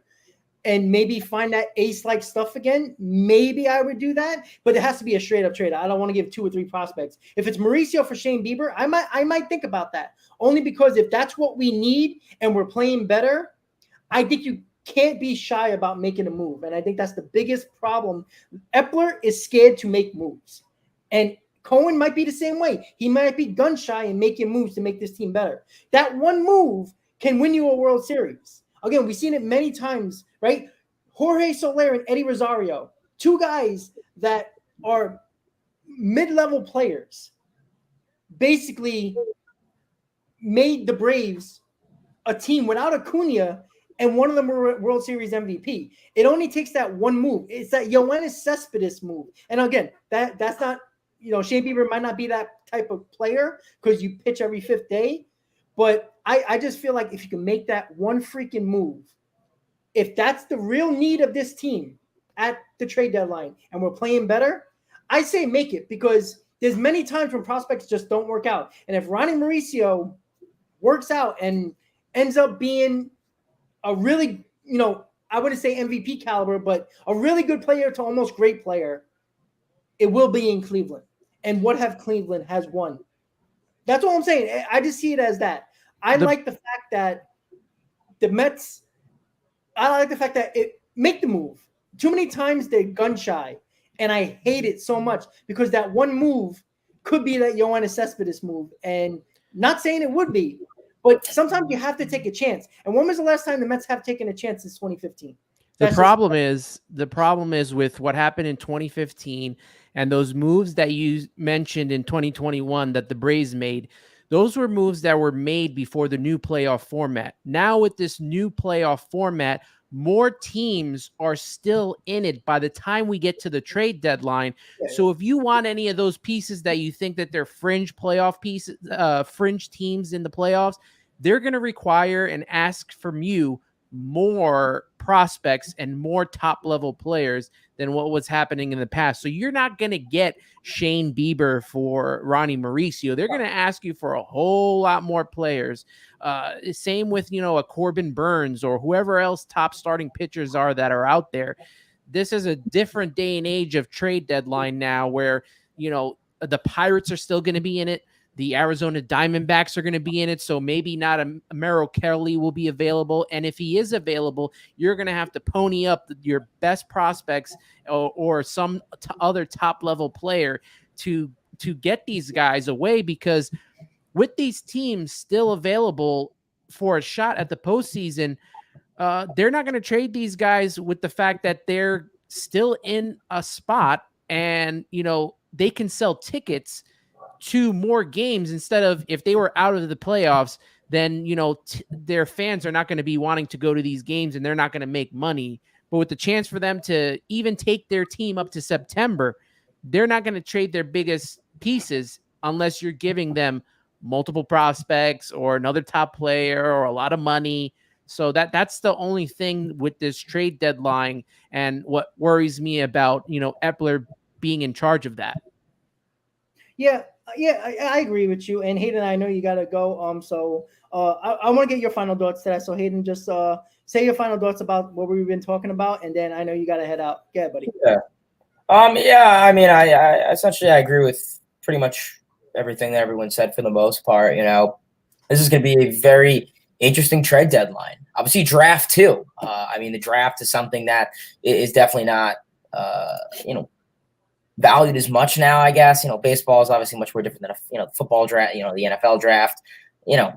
and maybe find that ace-like stuff again, maybe I would do that. But it has to be a straight-up trade. I don't want to give 2 or 3 prospects. If it's Mauricio for Shane Bieber, I might think about that. Only because if that's what we need and we're playing better, I think you can't be shy about making a move. And I think that's the biggest problem. Epler is scared to make moves. And Cohen might be the same way. He might be gun shy and making moves to make this team better. That one move can win you a World Series. Again, we've seen it many times, right? Jorge Soler and Eddie Rosario, 2 guys that are mid-level players, basically made the Braves a team without Acuna, and one of them were World Series MVP. It only takes that one move. It's that Yoenis Cespedes move. And again, that's not, Shane Bieber might not be that type of player because you pitch every 5th day. But I just feel like if you can make that one freaking move, if that's the real need of this team at the trade deadline and we're playing better, I say make it, because there's many times when prospects just don't work out. And if Ronnie Mauricio works out and ends up being a really, I wouldn't say MVP caliber, but a really good player to almost great player, it will be in Cleveland. And what have Cleveland has won? That's all I'm saying. I just see it as that. I like the fact that the Mets, make the move. Too many times they're gun shy, and I hate it so much because that one move could be that Yoenis Cespedes move. And not saying it would be, but sometimes you have to take a chance. And when was the last time the Mets have taken a chance since 2015? The problem is with what happened in 2015 and those moves that you mentioned in 2021 that the Braves made. Those were moves that were made before the new playoff format. Now with this new playoff format, more teams are still in it by the time we get to the trade deadline. So if you want any of those pieces that you think that they're fringe playoff pieces, fringe teams in the playoffs, they're going to require and ask from you more prospects and more top level players than what was happening in the past. So you're not going to get Shane Bieber for Ronnie Mauricio. They're going to ask you for a whole lot more players. Same with, a Corbin Burns or whoever else top starting pitchers are that are out there. This is a different day and age of trade deadline now where, the Pirates are still going to be in it. The Arizona Diamondbacks are going to be in it, so maybe not a Merrill Kelly will be available. And if he is available, you're going to have to pony up your best prospects or some other top-level player to get these guys away, because with these teams still available for a shot at the postseason, they're not going to trade these guys with the fact that they're still in a spot and, they can sell tickets to more games instead of, if they were out of the playoffs, then, their fans are not going to be wanting to go to these games and they're not going to make money. But with the chance for them to even take their team up to September, they're not going to trade their biggest pieces unless you're giving them multiple prospects or another top player or a lot of money. So that's the only thing with this trade deadline, and what worries me about Epler being in charge of that. Yeah, I agree with you. And Hayden, I know you gotta go. So I want to get your final thoughts to that. So Hayden, just say your final thoughts about what we've been talking about, and then I know you gotta head out. Yeah, buddy. Yeah. Yeah, I mean, I essentially I agree with pretty much everything that everyone said for the most part. This is going to be a very interesting trade deadline. Obviously, draft too. I mean, the draft is something that is definitely not, valued as much now. I guess baseball is obviously much more different than a football draft. The NFL draft.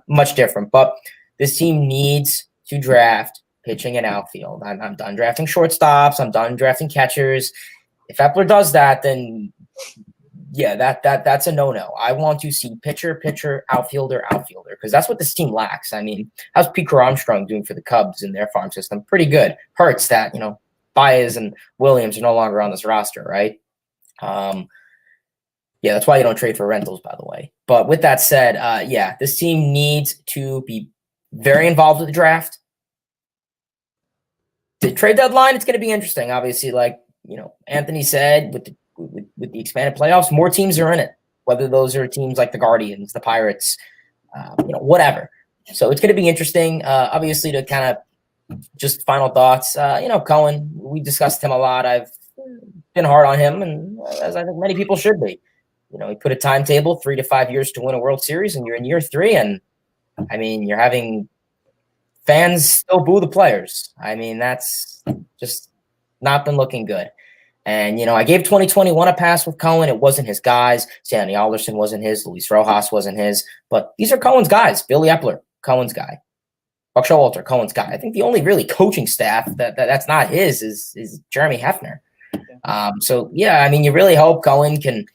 Much different. But this team needs to draft pitching and outfield. I'm done drafting shortstops. I'm done drafting catchers. If Epler does that, then yeah, that's a no-no. I want to see pitcher, outfielder, because that's what this team lacks. I mean, how's Pete Armstrong doing for the Cubs in their farm system? Pretty good. Hurts that Baez and Williams are no longer on this roster, right? Yeah, that's why you don't trade for rentals, by the way. But with that said, yeah, this team needs to be very involved with the draft. The trade deadline, it's going to be interesting. Obviously, like Anthony said, with the expanded playoffs, more teams are in it. Whether those are teams like the Guardians, the Pirates, whatever. So it's going to be interesting. Obviously, to kind of just final thoughts. Cohen, we discussed him a lot. I've been hard on him, and as I think many people should be. He put a timetable 3 to 5 years to win a World Series, and you're in year 3, and I mean, you're having fans still boo the players. I mean, that's just not been looking good. And, I gave 2021 a pass with Cohen. It wasn't his guys. Sandy Alderson wasn't his. Luis Rojas wasn't his. But these are Cohen's guys. Billy Epler, Cohen's guy. Buck Showalter, Cohen's guy. I think the only really coaching staff that's not his is Jeremy Hefner. So, yeah, I mean, you really hope Cohen can,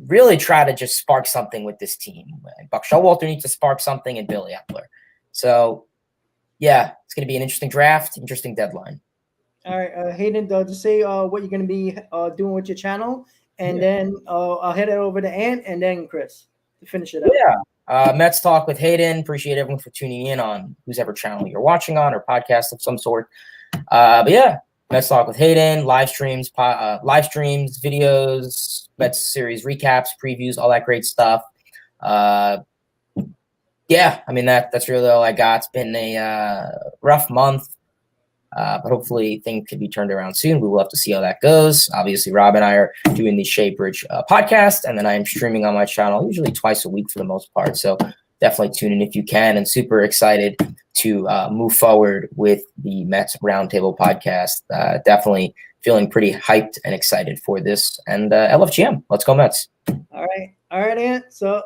really try to just spark something with this team. Buck Showalter needs to spark something, and Billy Epler. So, yeah, it's going to be an interesting draft, interesting deadline. All right, Hayden, just say what you're going to be doing with your channel, and then I'll head it over to Ant and then Chris to finish it up. Yeah, Mets Talk with Hayden. Appreciate everyone for tuning in on whoever channel you're watching on or podcast of some sort. But yeah, Mets Talk with Hayden, live streams, videos, Mets series recaps, previews, all that great stuff. Yeah, I mean, that's really all I got. It's been a rough month. But hopefully things could be turned around soon. We will have to see how that goes. Obviously, Rob and I are doing the Shea Bridge podcast, and then I am streaming on my channel usually twice a week for the most part. So definitely tune in if you can, and super excited to move forward with the Mets RoundTable podcast. Definitely feeling pretty hyped and excited for this. And LFGM, let's go Mets. All right, Ant. So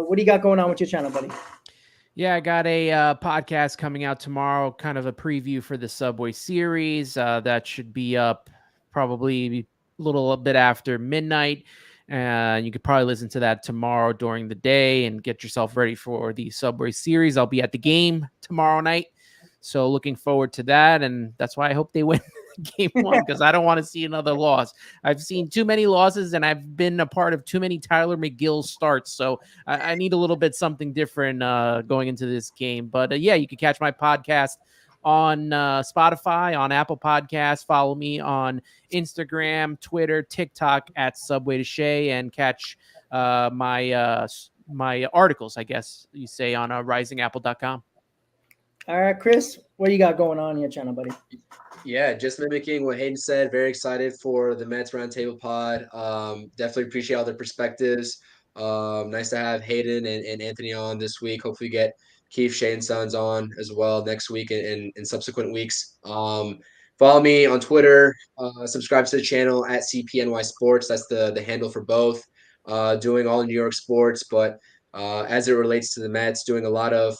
what do you got going on with your channel, buddy? Yeah, I got a podcast coming out tomorrow, kind of a preview for the Subway Series. That should be up probably a little bit after midnight. You could probably listen to that tomorrow during the day and get yourself ready for the Subway Series. I'll be at the game tomorrow night, so looking forward to that. And that's why I hope they win game 1, because I don't want to see another loss. I've seen too many losses, and I've been a part of too many Tyler McGill starts. So I need a little bit something different going into this game. But yeah, you can catch my podcast on Spotify, on Apple Podcasts. Follow me on Instagram, Twitter, TikTok at Subway to Shea, and catch my articles, I guess you say, on risingapple.com. All right, Chris, what do you got going on your channel, buddy? Yeah, just mimicking what Hayden said. Very excited for the Mets Roundtable Pod. Definitely appreciate all their perspectives. Nice to have Hayden and Anthony on this week. Hopefully get Keith, Shea, and Sons on as well next week and subsequent weeks. Follow me on Twitter. Subscribe to the channel at CPNY Sports. That's the handle for both. Doing all New York sports, but as it relates to the Mets, doing a lot of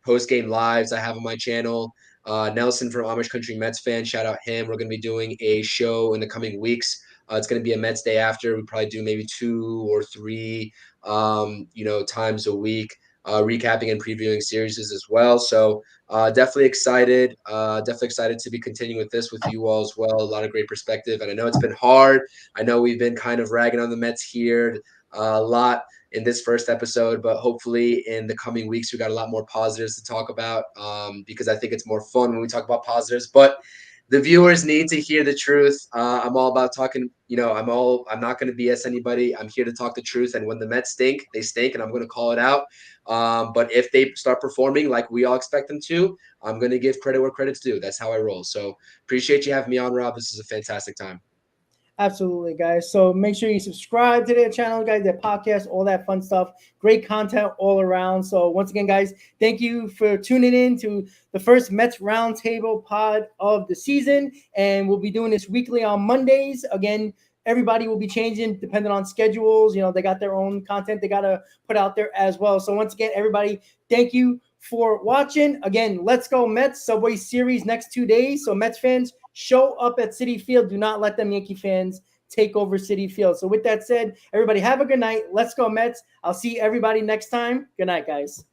post-game lives I have on my channel. Nelson from Amish Country Mets fan, shout out him. We're going to be doing a show in the coming weeks. It's going to be a Mets day after. We probably do maybe 2 or 3, times a week, recapping and previewing series as well. So definitely excited. Definitely excited to be continuing with this with you all as well. A lot of great perspective, and I know it's been hard. I know we've been kind of ragging on the Mets here a lot. in this first episode, but hopefully in the coming weeks, we got a lot more positives to talk about because I think it's more fun when we talk about positives. But the viewers need to hear the truth. I'm all about talking, I'm not going to BS anybody. I'm here to talk the truth. And when the Mets stink, they stink, and I'm going to call it out. But if they start performing like we all expect them to, I'm going to give credit where credit's due. That's how I roll. So appreciate you having me on, Rob. This is a fantastic time. Absolutely, guys. So make sure you subscribe to their channel, guys, their podcast, all that fun stuff. Great content all around. So once again, guys, thank you for tuning in to the first Mets Roundtable pod of the season. And we'll be doing this weekly on Mondays. Again, everybody will be changing depending on schedules. They got their own content they got to put out there as well. So once again, everybody, thank you for watching. Again, let's go Mets Subway Series next 2 days. So Mets fans, show up at Citi Field. Do not let them Yankee fans take over Citi Field. So with that said, everybody have a good night. Let's go Mets. I'll see everybody next time. Good night, guys.